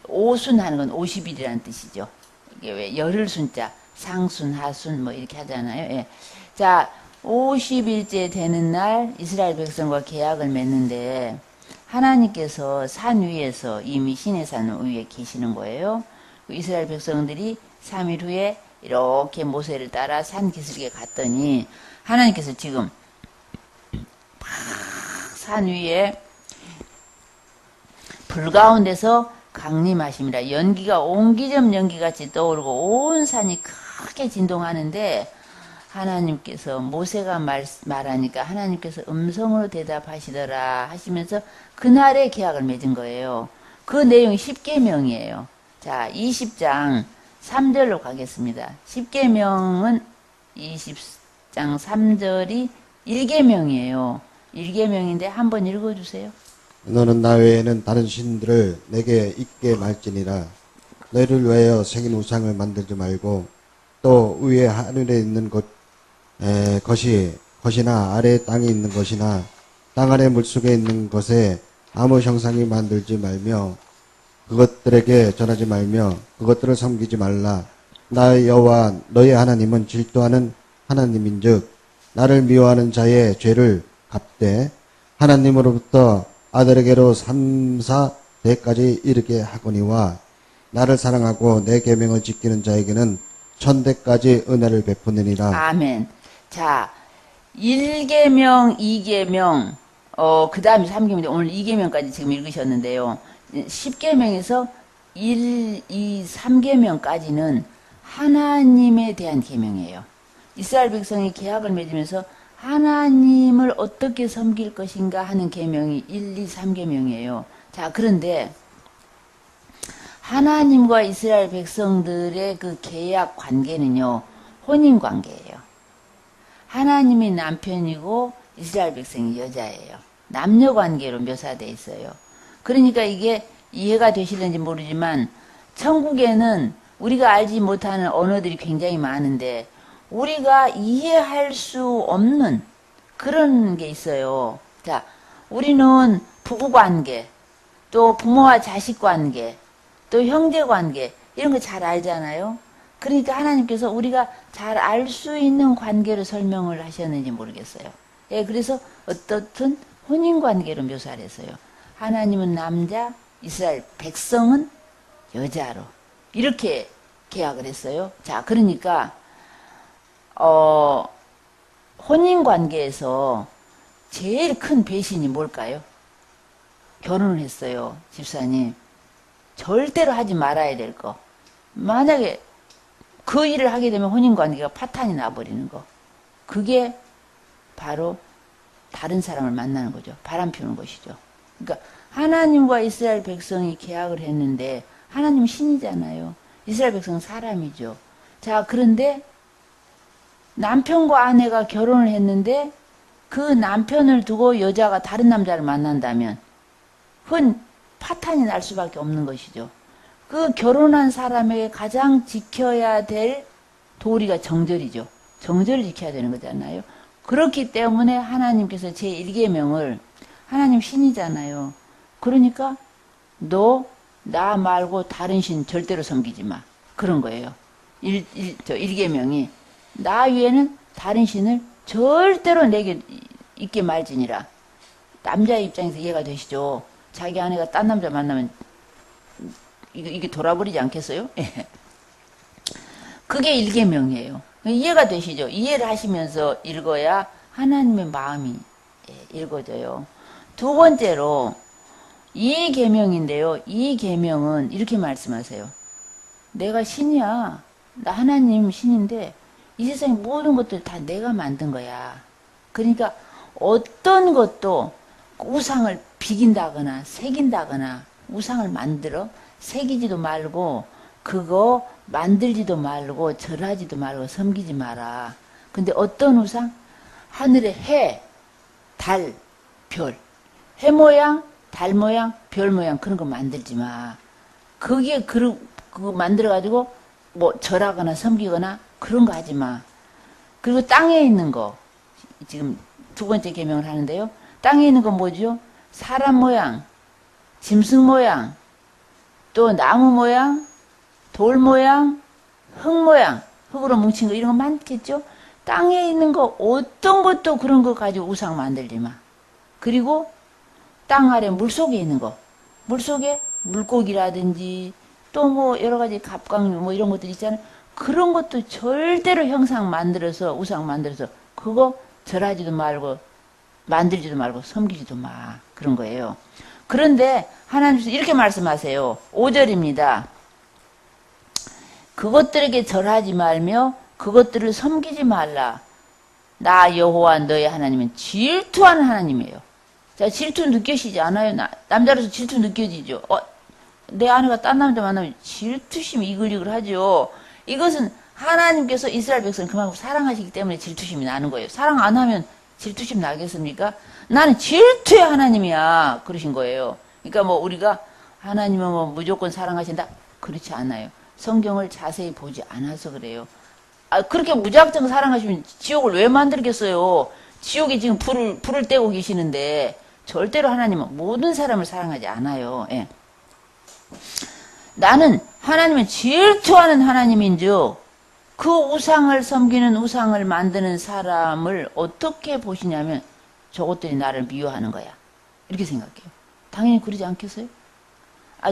오순하는 건 50일이라는 뜻이죠. 이게 왜 열흘 순자, 상순, 하순 뭐 이렇게 하잖아요. 예. 자, 50일째 되는 날 이스라엘 백성과 계약을 맺는데 하나님께서 산 위에서 이미 시내산 위에 계시는 거예요. 이스라엘 백성들이 3일 후에 이렇게 모세를 따라 산 기슭에 갔더니 하나님께서 지금 막 산 위에 불 가운데서 강림하심이라. 연기가 옹기점 연기같이 떠오르고 온 산이 크게 진동하는데 하나님께서 모세가 말하니까 하나님께서 음성으로 대답하시더라 하시면서 그날의 계약을 맺은 거예요. 그 내용이 10계명이에요. 자, 20장 3절로 가겠습니다. 10계명은 20장 3절이 1계명이에요. 1계명인데 한번 읽어주세요. 너는 나 외에는 다른 신들을 내게 있게 말지니라. 너희를 위하여 새긴 우상을 만들지 말고 또 위에 하늘에 있는 것이나 아래 땅에 있는 것이나 땅 아래 물속에 있는 것에 아무 형상이 만들지 말며 그것들에게 전하지 말며 그것들을 섬기지 말라. 나 여호와 너희 하나님은 질투하는 하나님인즉 나를 미워하는 자의 죄를 갚되 하나님으로부터 아들에게로 3, 4대까지 이르게 하거니와 나를 사랑하고 내 계명을 지키는 자에게는 1000대까지 은혜를 베푸느니라. 아멘. 자, 1계명, 2계명, 그 다음에 3계명인데 오늘 2계명까지 지금 읽으셨는데요. 10계명에서 1, 2, 3계명까지는 하나님에 대한 계명이에요. 이스라엘 백성이 계약을 맺으면서 하나님을 어떻게 섬길 것인가 하는 계명이 1, 2, 3계명이에요. 자, 그런데 하나님과 이스라엘 백성들의 그 계약 관계는요, 혼인 관계예요. 하나님이 남편이고 이스라엘 백성이 여자예요. 남녀 관계로 묘사되어 있어요. 그러니까 이게 이해가 되실는지 모르지만 천국에는 우리가 알지 못하는 언어들이 굉장히 많은데 우리가 이해할 수 없는 그런 게 있어요. 자, 우리는 부부 관계, 또 부모와 자식 관계, 또 형제 관계 이런 거 잘 알잖아요. 그러니까 하나님께서 우리가 잘 알 수 있는 관계로 설명을 하셨는지 모르겠어요. 예, 그래서 어떻든 혼인 관계로 묘사를 했어요. 하나님은 남자, 이스라엘 백성은 여자로 이렇게 계약을 했어요. 자, 그러니까 혼인 관계에서 제일 큰 배신이 뭘까요? 결혼을 했어요, 집사님. 절대로 하지 말아야 될 거. 만약에 그 일을 하게 되면 혼인 관계가 파탄이 나버리는 거. 그게 바로 다른 사람을 만나는 거죠. 바람 피우는 것이죠. 그러니까 하나님과 이스라엘 백성이 계약을 했는데 하나님 신이잖아요. 이스라엘 백성은 사람이죠. 자, 그런데 남편과 아내가 결혼을 했는데 그 남편을 두고 여자가 다른 남자를 만난다면 그건 파탄이 날 수밖에 없는 것이죠. 그 결혼한 사람에게 가장 지켜야 될 도리가 정절이죠. 정절을 지켜야 되는 거잖아요. 그렇기 때문에 하나님께서 제1계명을 하나님 신이잖아요. 그러니까 너 나 말고 다른 신 절대로 섬기지 마. 그런 거예요. 1계명이 나 위에는 다른 신을 절대로 내게 있게 말지니라. 남자의 입장에서 이해가 되시죠? 자기 아내가 딴 남자 만나면 이게 돌아버리지 않겠어요? 그게 1계명이에요. 이해가 되시죠? 이해를 하시면서 읽어야 하나님의 마음이 읽어져요. 두 번째로 2계명인데요. 2계명은 이렇게 말씀하세요. 내가 신이야. 나 하나님 신인데 이 세상의 모든 것들 다 내가 만든 거야. 그러니까 어떤 것도 우상을 비긴다거나 새긴다거나 우상을 만들어 새기지도 말고 그거 만들지도 말고 절하지도 말고 섬기지 마라. 근데 어떤 우상? 하늘의 해, 달, 별. 해 모양, 달 모양, 별 모양 그런 거 만들지 마. 그게 그거 만들어가지고 뭐 절하거나 섬기거나 그런 거 하지 마. 그리고 땅에 있는 거 지금 두 번째 계명을 하는데요. 땅에 있는 건 뭐죠? 사람 모양, 짐승 모양, 또 나무 모양, 돌 모양, 흙 모양, 흙으로 뭉친 거 이런 거 많겠죠? 땅에 있는 거 어떤 것도 그런 거 가지고 우상 만들지 마. 그리고 땅 아래 물속에 있는 거, 물속에 물고기라든지 또 뭐 여러 가지 갑각 뭐 이런 것들 있잖아요. 그런 것도 절대로 형상 만들어서 우상 만들어서 그거 절하지도 말고 만들지도 말고 섬기지도 마. 그런 거예요. 그런데 하나님께서 이렇게 말씀하세요. 5절입니다. 그것들에게 절하지 말며 그것들을 섬기지 말라. 나 여호와 너의 하나님은 질투하는 하나님이에요. 자, 질투 느껴지지 않아요? 남자로서 질투 느껴지죠? 내 아내가 딴 남자 만나면 질투심이 이글이글하죠. 이것은 하나님께서 이스라엘 백성을 그만큼 사랑하시기 때문에 질투심이 나는 거예요. 사랑 안 하면 질투심 나겠습니까? 나는 질투의 하나님이야. 그러신 거예요. 그러니까 뭐 우리가 하나님은 뭐 무조건 사랑하신다? 그렇지 않아요. 성경을 자세히 보지 않아서 그래요. 그렇게 무작정 사랑하시면 지옥을 왜 만들겠어요? 지옥에 지금 불을 떼고 계시는데 절대로 하나님은 모든 사람을 사랑하지 않아요. 예. 나는 하나님은 질투하는 하나님인즉 그 우상을 섬기는 우상을 만드는 사람을 어떻게 보시냐면 저것들이 나를 미워하는 거야. 이렇게 생각해요. 당연히 그러지 않겠어요?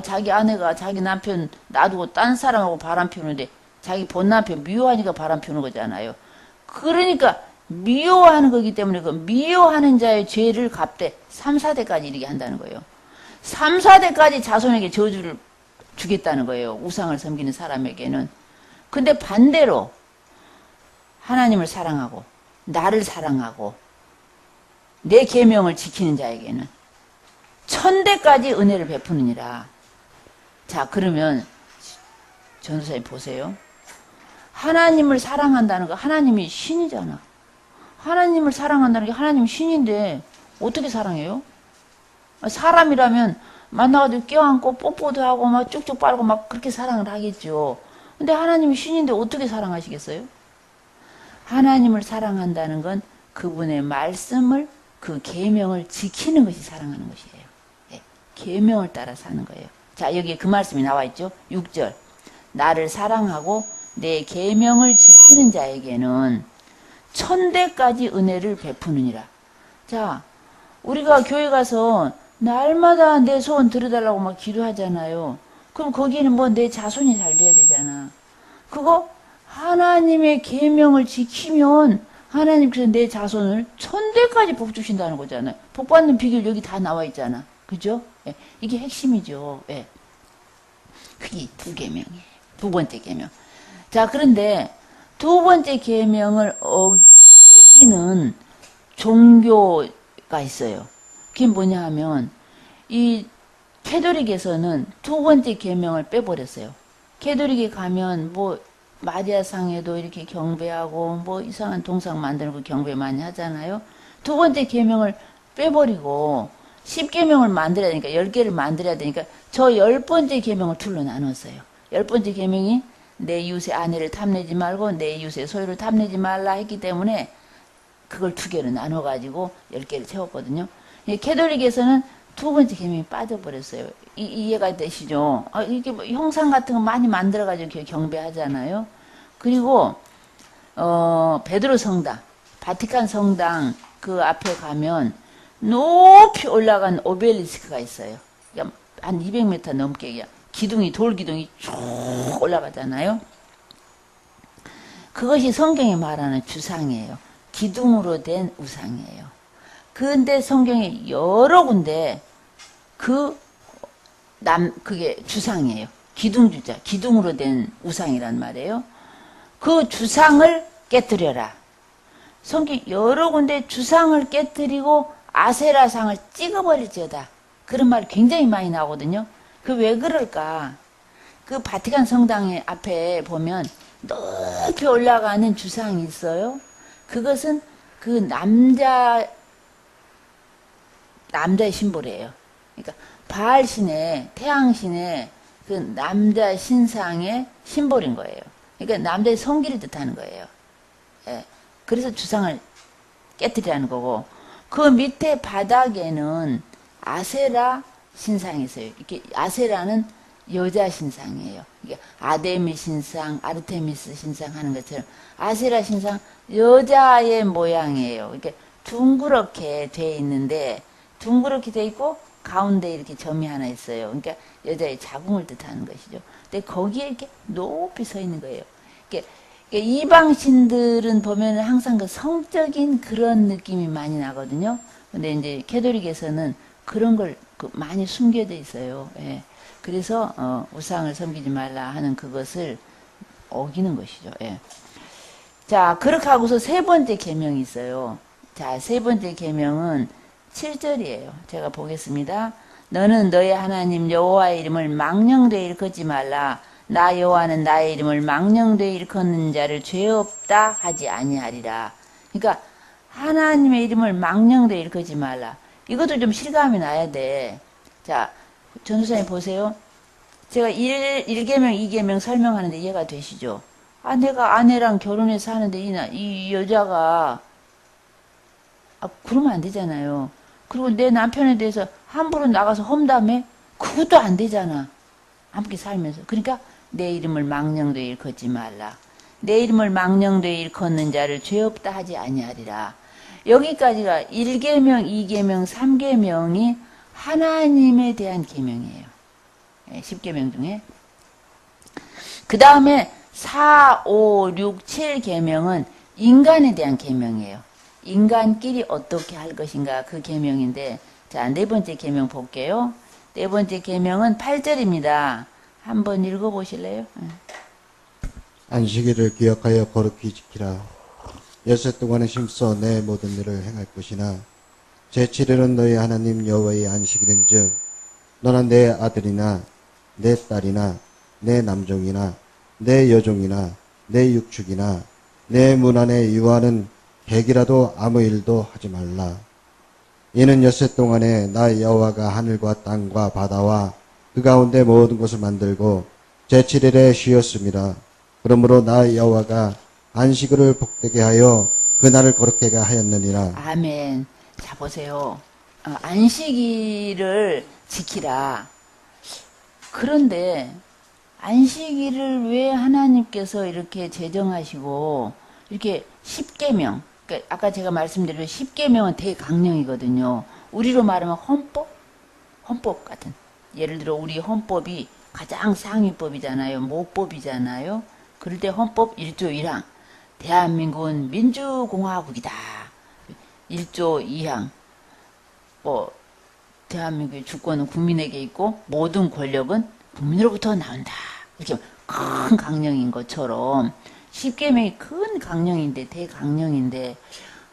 자기 아내가 자기 남편 놔두고 딴 사람하고 바람 피우는데 자기 본 남편 미워하니까 바람 피우는 거잖아요. 그러니까 미워하는 거기 때문에 그 미워하는 자의 죄를 갚되 3, 4대까지 이르게 한다는 거예요. 3, 4대까지 자손에게 저주를 주겠다는 거예요. 우상을 섬기는 사람에게는. 근데 반대로 하나님을 사랑하고 나를 사랑하고 내 계명을 지키는 자에게는 1000대까지 은혜를 베푸느니라. 자, 그러면 전도사님 보세요. 하나님을 사랑한다는 거 하나님이 신이잖아. 하나님을 사랑한다는 게 하나님이 신인데 어떻게 사랑해요? 사람이라면 만나가지고 껴안고 뽀뽀도 하고 막 쭉쭉 빨고 막 그렇게 사랑을 하겠죠. 근데 하나님이 신인데 어떻게 사랑하시겠어요? 하나님을 사랑한다는 건 그분의 말씀을 그 계명을 지키는 것이 사랑하는 것이에요. 예, 계명을 따라 사는 거예요. 자, 여기에 그 말씀이 나와 있죠. 6절. 나를 사랑하고 내 계명을 지키는 자에게는 1000대까지 은혜를 베푸느니라. 자, 우리가 교회 가서 날마다 내 소원 들어달라고 막 기도하잖아요. 그럼 거기에는 뭐 내 자손이 잘 돼야 되잖아. 그거 하나님의 계명을 지키면 하나님께서 내 자손을 1000대까지 복 주신다는 거잖아요. 복 받는 비결 여기 다 나와 있잖아. 그죠? 예, 이게 핵심이죠. 예. 그게 두 계명이에요. 두 번째 계명. 자, 그런데 두 번째 계명을 어기는 종교가 있어요. 그게 뭐냐 하면 이 캐톨릭에서는 두 번째 계명을 빼버렸어요. 캐톨릭에 가면 뭐 마리아상에도 이렇게 경배하고 뭐 이상한 동상 만들고 경배 많이 하잖아요. 두 번째 계명을 빼버리고 10계명을 만들어야 되니까 10개를 만들어야 되니까 저 10번째 계명을 둘로 나눴어요. 10번째 계명이 내 이웃의 아내를 탐내지 말고 내 이웃의 소유를 탐내지 말라 했기 때문에 그걸 두 개로 나눠가지고 10개를 채웠거든요. 캐톨릭에서는 두 번째 계명이 빠져버렸어요. 이해가 되시죠? 이게 뭐 형상 같은 거 많이 만들어가지고 경배하잖아요. 그리고 베드로 성당, 바티칸 성당 그 앞에 가면 높이 올라간 오벨리스크가 있어요. 그러니까 한 200m 넘게 기둥이 돌 기둥이 쭉 올라가잖아요. 그것이 성경에 말하는 주상이에요. 기둥으로 된 우상이에요. 그런데 성경에 여러 군데 그게 주상이에요. 기둥주자, 기둥으로 된 우상이란 말이에요. 그 주상을 깨뜨려라. 성경 여러 군데 주상을 깨뜨리고 아세라상을 찍어버릴지어다. 그런 말 굉장히 많이 나오거든요. 그 왜 그럴까? 그 바티칸 성당 앞에 보면 높이 올라가는 주상이 있어요. 그것은 그 남자의 심볼이에요. 그러니까 바알 신의 태양 신의 그 남자 신상의 심볼인 거예요. 그러니까 남자의 성기를 뜻하는 거예요. 예. 그래서 주상을 깨뜨리라는 거고 그 밑에 바닥에는 아세라 신상이 있어요. 이렇게 아세라는 여자 신상이에요. 이게 아데미 신상, 아르테미스 신상 하는 것처럼 아세라 신상 여자의 모양이에요. 이렇게 둥그렇게 돼 있는데 둥그렇게 돼 있고 가운데 이렇게 점이 하나 있어요. 그러니까 여자의 자궁을 뜻하는 것이죠. 근데 거기에 이렇게 높이 서 있는 거예요. 이게 이방신들은 보면 항상 그 성적인 그런 느낌이 많이 나거든요. 근데 이제 캐톨릭에서는 그런 걸 많이 숨겨져 있어요. 예. 그래서 우상을 섬기지 말라 하는 그것을 어기는 것이죠. 예. 자, 그렇게 하고서 세 번째 계명이 있어요. 자, 세 번째 계명은 7절이에요. 제가 보겠습니다. 너는 너의 하나님 여호와의 이름을 망령되이 일컫지 말라. 나 여호와는 나의 이름을 망령되이 일컫는 자를 죄 없다 하지 아니하리라. 그러니까 하나님의 이름을 망령되이 일컫지 말라. 이것도 좀 실감이 나야 돼. 자, 전도사님 보세요. 제가 1계명, 2계명 설명하는데 이해가 되시죠? 아, 내가 아내랑 결혼해서 사는데 이 여자가 그러면 안 되잖아요. 그리고 내 남편에 대해서 함부로 나가서 험담해? 그것도 안 되잖아. 함께 살면서. 그러니까 내 이름을 망령되이 일컫지 말라. 내 이름을 망령되이 일컫는 자를 죄 없다 하지 아니하리라. 여기까지가 1계명, 2계명, 3계명이 하나님에 대한 계명이에요. 10계명 중에. 그 다음에 4, 5, 6, 7계명은 인간에 대한 계명이에요. 인간끼리 어떻게 할 것인가 그 계명인데, 자, 네 번째 계명 볼게요. 네 번째 계명은 8절입니다. 한번 읽어보실래요? 안식일을 기억하여 거룩히 지키라. 엿새 동안에 힘써 내 모든 일을 행할 것이나 제7일은 너희 하나님 여호와의 안식일인즉 너는 내 아들이나 내 딸이나 내 남종이나 내 여종이나 내 육축이나 내 문 안에 유하는 객이라도 아무 일도 하지 말라. 이는 엿새 동안에 나 여호와가 하늘과 땅과 바다와 그 가운데 모든 것을 만들고 제7일에 쉬었습니다. 그러므로 나 여호와가 안식일을 복되게 하여 그날을 거룩하게 하였느니라. 아멘. 자, 보세요. 안식일을 지키라. 그런데 안식일을 왜 하나님께서 이렇게 제정하시고 이렇게 10계명, 그러니까 아까 제가 말씀드린 10계명은 대강령이거든요. 우리로 말하면 헌법 같은. 예를 들어 우리 헌법이 가장 상위법이잖아요. 모법이잖아요. 그럴 때 헌법 1조 1항 대한민국은 민주공화국이다. 1조 2항 대한민국의 주권은 국민에게 있고 모든 권력은 국민으로부터 나온다. 이렇게 큰 강령인 것처럼 10계명이 큰 강령인데 대강령인데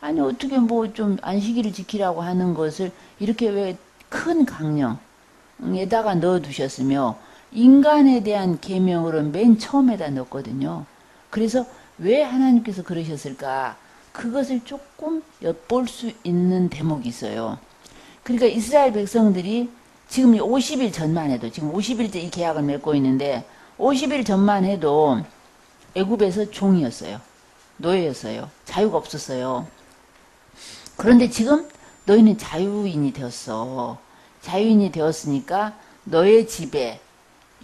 아니 어떻게 뭐 좀 안식일을 지키라고 하는 것을 이렇게 왜 큰 강령에다가 넣어두셨으며 인간에 대한 계명으로 맨 처음에다 넣었거든요. 그래서 왜 하나님께서 그러셨을까? 그것을 조금 엿볼 수 있는 대목이 있어요. 그러니까 이스라엘 백성들이 지금 50일 전만 해도 지금 50일째 이 계약을 맺고 있는데 50일 전만 해도 애굽에서 종이었어요. 노예였어요. 자유가 없었어요. 그런데 지금 너희는 자유인이 되었어. 자유인이 되었으니까 너의 집에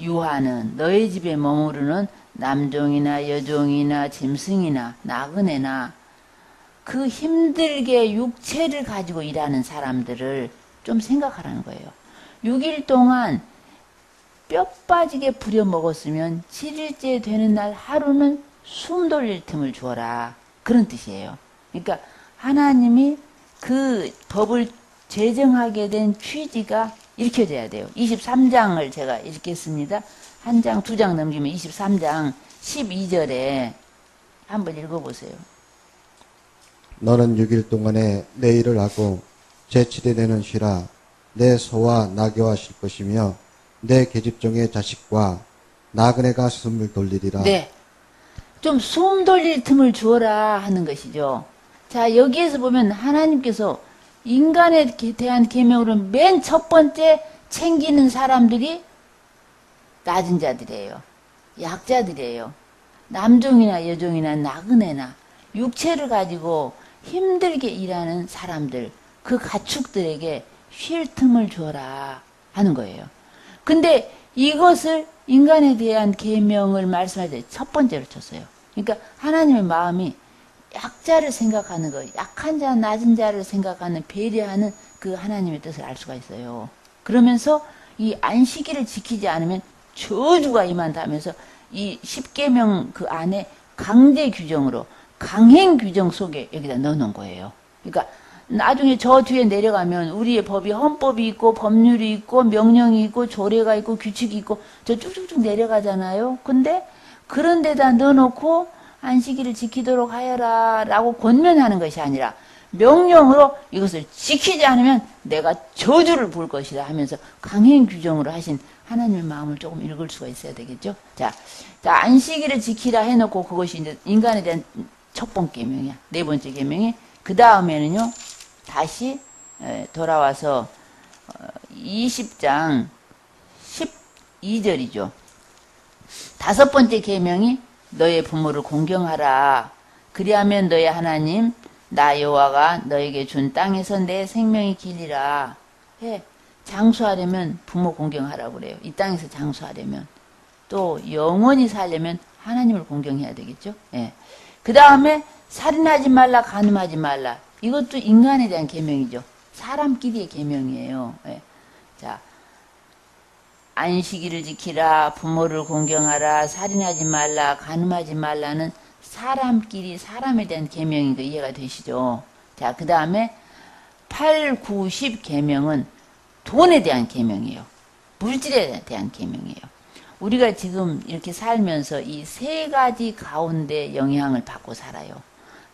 유하는 너의 집에 머무르는 남종이나 여종이나 짐승이나 나그네나 그 힘들게 육체를 가지고 일하는 사람들을 좀 생각하라는 거예요. 6일 동안 뼈 빠지게 부려먹었으면 7일째 되는 날 하루는 숨 돌릴 틈을 주어라. 그런 뜻이에요. 그러니까 하나님이 그 법을 제정하게 된 취지가 읽혀져야 돼요. 23장을 제가 읽겠습니다. 한 장, 두 장 넘기면 23장 12절에 한번 읽어보세요. 너는 6일 동안에 내 일을 하고 제7일에는 쉬라. 내 소와 나귀와 쉴 것이며 내 계집종의 자식과 나그네가 숨을 돌리리라. 네. 좀 숨 돌릴 틈을 주어라 하는 것이죠. 자, 여기에서 보면 하나님께서 인간에 대한 계명으로 맨 첫 번째 챙기는 사람들이 낮은 자들이에요. 약자들이에요. 남종이나 여종이나 나그네나 육체를 가지고 힘들게 일하는 사람들, 그 가축들에게 쉴 틈을 주어라 하는 거예요. 근데 이것을 인간에 대한 계명을 말씀할 때 첫 번째로 쳤어요. 그러니까 하나님의 마음이 약자를 생각하는 거, 약한 자, 낮은 자를 생각하는, 배려하는 그 하나님의 뜻을 알 수가 있어요. 그러면서 이 안식일을 지키지 않으면 저주가 임한다면서 이 10계명 그 안에 강제 규정으로 강행 규정 속에 여기다 넣어놓은 거예요. 그러니까 나중에 저 뒤에 내려가면 우리의 법이 헌법이 있고 법률이 있고 명령이 있고 조례가 있고 규칙이 있고 저 쭉쭉쭉 내려가잖아요. 근데 그런 데다 넣어놓고 안식일을 지키도록 하여라 라고 권면하는 것이 아니라 명령으로 이것을 지키지 않으면 내가 저주를 부을 것이다 하면서 강행 규정으로 하신 하나님의 마음을 조금 읽을 수가 있어야 되겠죠. 자, 안식일을 지키라 해놓고 그것이 이제 인간에 대한 첫 번째 계명이야. 네 번째 계명이 그 다음에는요. 다시 돌아와서 20장 12절이죠. 다섯 번째 계명이 너의 부모를 공경하라. 그리하면 너의 하나님 나 여호와가 너에게 준 땅에서 내 생명이 길리라. 장수하려면 부모 공경하라고 그래요. 이 땅에서 장수하려면. 또 영원히 살려면 하나님을 공경해야 되겠죠. 그 다음에 살인하지 말라, 간음하지 말라. 이것도 인간에 대한 계명이죠. 사람끼리의 계명이에요. 자, 안식일을 지키라, 부모를 공경하라, 살인하지 말라, 간음하지 말라는 사람끼리 사람에 대한 계명인 거 이해가 되시죠? 자, 그 다음에 8, 9, 10 계명은 돈에 대한 계명이에요. 물질에 대한 계명이에요. 우리가 지금 이렇게 살면서 이 세 가지 가운데 영향을 받고 살아요.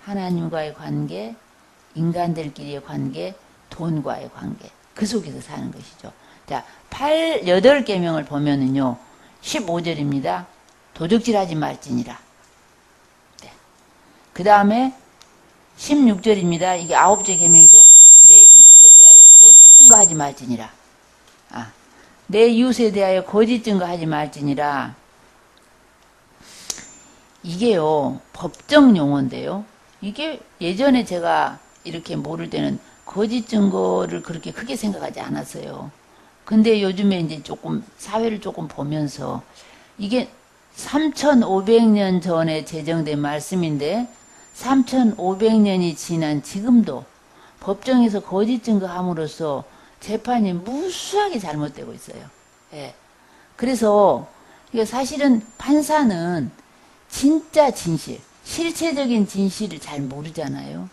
하나님과의 관계, 인간들끼리의 관계, 돈과의 관계. 그 속에서 사는 것이죠. 자, 8계명을 보면은요. 15절입니다. 도적질하지 말지니라. 네. 그 다음에 16절입니다. 이게 9째 계명이죠. 내 이웃에 대하여 거짓 증거하지 말지니라. 내 이웃에 대하여 거짓 증거하지 말지니라. 이게요. 법정 용어인데요. 이게 예전에 제가 이렇게 모를 때는 거짓 증거를 그렇게 크게 생각하지 않았어요. 근데 요즘에 이제 조금 사회를 조금 보면서 이게 3,500년 전에 제정된 말씀인데 3,500년이 지난 지금도 법정에서 거짓 증거함으로써 재판이 무수하게 잘못되고 있어요. 그래서 이게 사실은 판사는 진짜 진실, 실체적인 진실을 잘 모르잖아요.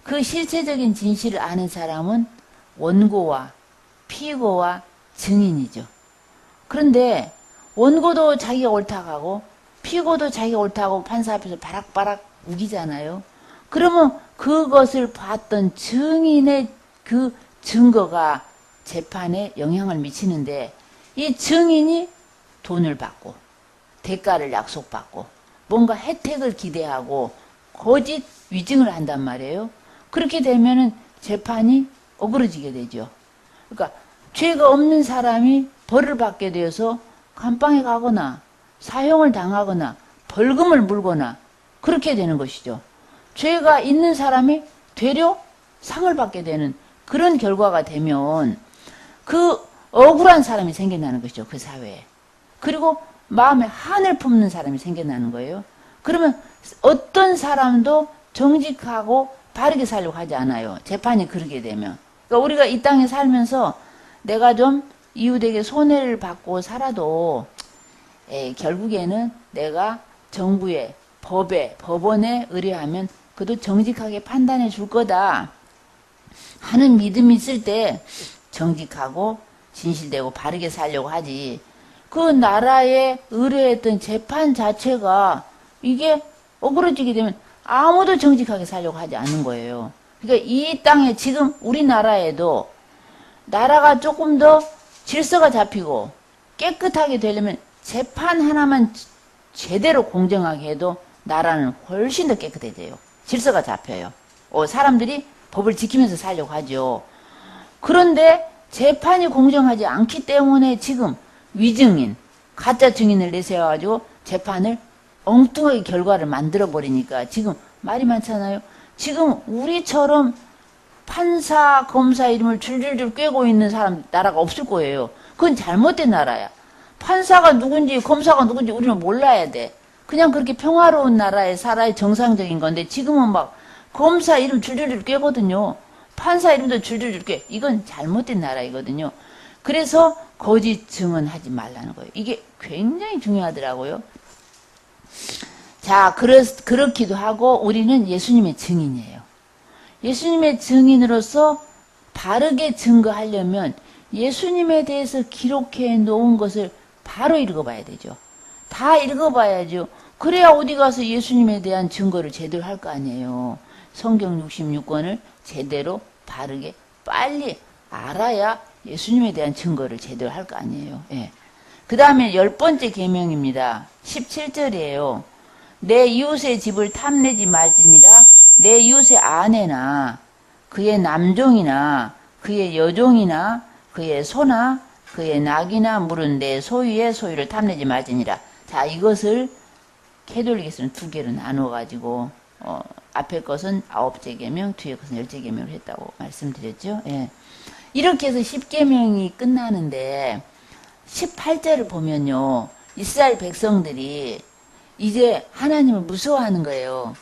그 실체적인 진실을 아는 사람은 원고와 피고와 증인이죠. 그런데 원고도 자기가 옳다고 하고 피고도 자기가 옳다고 판사 앞에서 바락바락 우기잖아요. 그러면 그것을 봤던 증인의 그 증거가 재판에 영향을 미치는데 이 증인이 돈을 받고 대가를 약속받고 뭔가 혜택을 기대하고 거짓 위증을 한단 말이에요. 그렇게 되면은 재판이 어그러지게 되죠. 그러니까 죄가 없는 사람이 벌을 받게 되어서 감방에 가거나 사형을 당하거나 벌금을 물거나 그렇게 되는 것이죠. 죄가 있는 사람이 되려 상을 받게 되는 그런 결과가 되면 그 억울한 사람이 생겨나는 것이죠. 그 사회에. 그리고 마음에 한을 품는 사람이 생겨나는 거예요. 그러면 어떤 사람도 정직하고 바르게 살려고 하지 않아요. 재판이 그러게 되면. 그러니까 우리가 이 땅에 살면서 내가 좀 이웃에게 손해를 받고 살아도 결국에는 내가 정부에, 법에, 법원에 의뢰하면 그도 정직하게 판단해 줄 거다 하는 믿음이 있을 때 정직하고 진실되고 바르게 살려고 하지. 그 나라에 의뢰했던 재판 자체가 이게 어그러지게 되면 아무도 정직하게 살려고 하지 않는 거예요. 그러니까 이 땅에 지금 우리나라에도 나라가 조금 더 질서가 잡히고 깨끗하게 되려면 재판 하나만 제대로 공정하게 해도 나라는 훨씬 더 깨끗해져요. 질서가 잡혀요. 사람들이 법을 지키면서 살려고 하죠. 그런데 재판이 공정하지 않기 때문에 지금 위증인, 가짜 증인을 내세워가지고 재판을 엉뚱하게 결과를 만들어버리니까 지금 말이 많잖아요. 지금 우리처럼 판사, 검사 이름을 줄줄줄 꿰고 있는 사람, 나라가 없을 거예요. 그건 잘못된 나라야. 판사가 누군지, 검사가 누군지 우리는 몰라야 돼. 그냥 그렇게 평화로운 나라에 살아야 정상적인 건데 지금은 막 검사 이름 줄줄줄 꿰거든요. 판사 이름도 줄줄줄 꿰. 이건 잘못된 나라이거든요. 그래서 거짓 증언하지 말라는 거예요. 이게 굉장히 중요하더라고요. 자, 그렇기도 하고 우리는 예수님의 증인이에요. 예수님의 증인으로서 바르게 증거하려면 예수님에 대해서 기록해 놓은 것을 바로 읽어봐야 되죠. 다 읽어봐야죠. 그래야 어디 가서 예수님에 대한 증거를 제대로 할 거 아니에요. 성경 66권을 제대로 바르게 빨리 알아야 예수님에 대한 증거를 제대로 할 거 아니에요. 예. 그 다음에 10번째 계명입니다. 17절이에요. 내 이웃의 집을 탐내지 말지니라. 내 이웃의 아내나 그의 남종이나 그의 여종이나 그의 소나 그의 낙이나 물은 내 소유의 소유를 탐내지 말지니라. 자, 이것을 캐톨릭에서는 두 개로 나눠가지고 앞에 것은 9째 계명, 뒤에 것은 10째 계명을 했다고 말씀드렸죠. 예. 이렇게 해서 10계명이 끝나는데 18절을 보면요. 이스라엘 백성들이 이제 하나님을 무서워하는 거예요.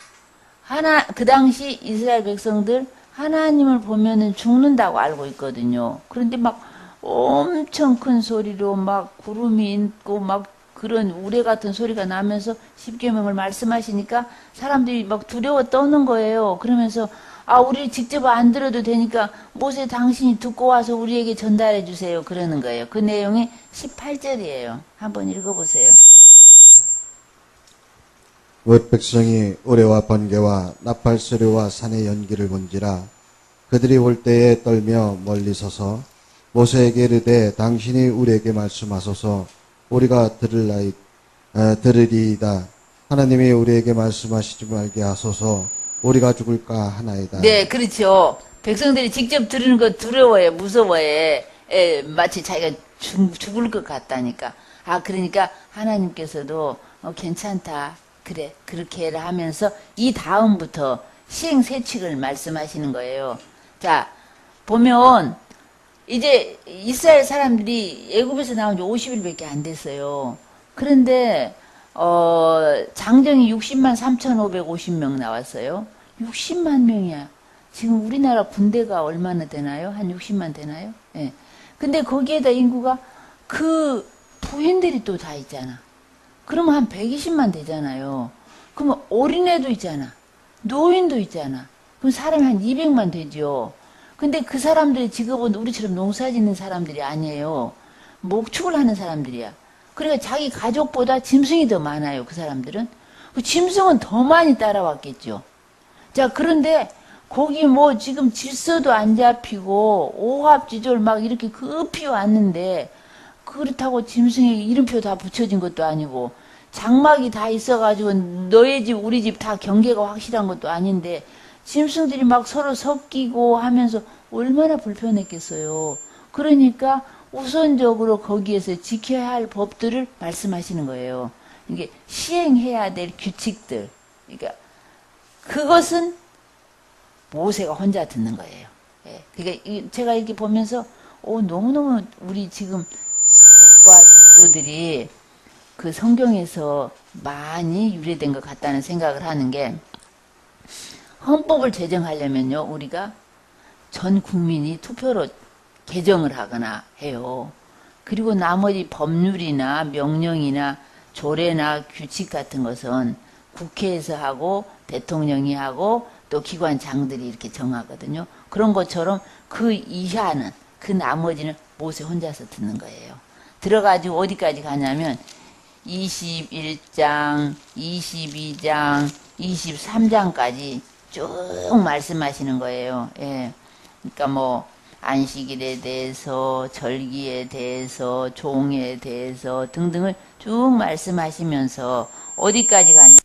그 당시 이스라엘 백성들 하나님을 보면은 죽는다고 알고 있거든요. 그런데 막 엄청 큰 소리로 막 구름이 있고 막 그런 우레 같은 소리가 나면서 십계명을 말씀하시니까 사람들이 막 두려워 떠는 거예요. 그러면서 우리 직접 안 들어도 되니까 모세 당신이 듣고 와서 우리에게 전달해 주세요. 그러는 거예요. 그 내용이 18절이에요. 한번 읽어보세요. 뭇 백성이 우레와 번개와 나팔 소리와 산의 연기를 본지라 그들이 올 때에 떨며 멀리 서서 모세에게 이르되 당신이 우리에게 말씀하소서 우리가 들으리이다. 하나님이 우리에게 말씀하시지 말게 하소서 우리가 죽을까 하나이다. 네, 그렇죠. 백성들이 직접 들으는 거 두려워해, 무서워해. 마치 자기가 죽을 것 같다니까. 그러니까 하나님께서도 괜찮다. 그래, 그렇게 해라 하면서 이 다음부터 시행세칙을 말씀하시는 거예요. 자, 보면 이제 이스라엘 사람들이 애굽에서 나온 지 50일밖에 안 됐어요. 그런데 장정이 60만 3,550명 나왔어요. 60만 명이야. 지금 우리나라 군대가 얼마나 되나요? 한 60만 되나요? 예. 근데 거기에다 인구가 그 부인들이 또 다 있잖아. 그러면 한 120만 되잖아요. 그러면 어린애도 있잖아. 노인도 있잖아. 그럼 사람이 한 200만 되죠. 근데 그 사람들의 직업은 우리처럼 농사 짓는 사람들이 아니에요. 목축을 하는 사람들이야. 그러니까 자기 가족보다 짐승이 더 많아요. 그 사람들은. 그 짐승은 더 많이 따라왔겠죠. 자, 그런데 거기 뭐 지금 질서도 안 잡히고 오합지졸 막 이렇게 급히 왔는데 그렇다고 짐승에 이름표 다 붙여진 것도 아니고 장막이 다 있어가지고 너의 집 우리 집 다 경계가 확실한 것도 아닌데 짐승들이 막 서로 섞이고 하면서 얼마나 불편했겠어요. 그러니까 우선적으로 거기에서 지켜야 할 법들을 말씀하시는 거예요. 이게 시행해야 될 규칙들. 그러니까 그것은 모세가 혼자 듣는 거예요. 예. 그러니까 제가 이렇게 보면서 너무너무 우리 지금 법과 제도들이 그 성경에서 많이 유래된 것 같다는 생각을 하는 게 헌법을 제정하려면요, 우리가 전 국민이 투표로 개정을 하거나 해요. 그리고 나머지 법률이나 명령이나 조례나 규칙 같은 것은 국회에서 하고 대통령이 하고 또 기관장들이 이렇게 정하거든요. 그런 것처럼 그 이하는, 그 나머지는 모세 혼자서 듣는 거예요. 들어가지고 어디까지 가냐면 21장, 22장, 23장까지 쭉 말씀하시는 거예요. 예. 그러니까 뭐 안식일에 대해서, 절기에 대해서, 종에 대해서 등등을 쭉 말씀하시면서 어디까지 가냐?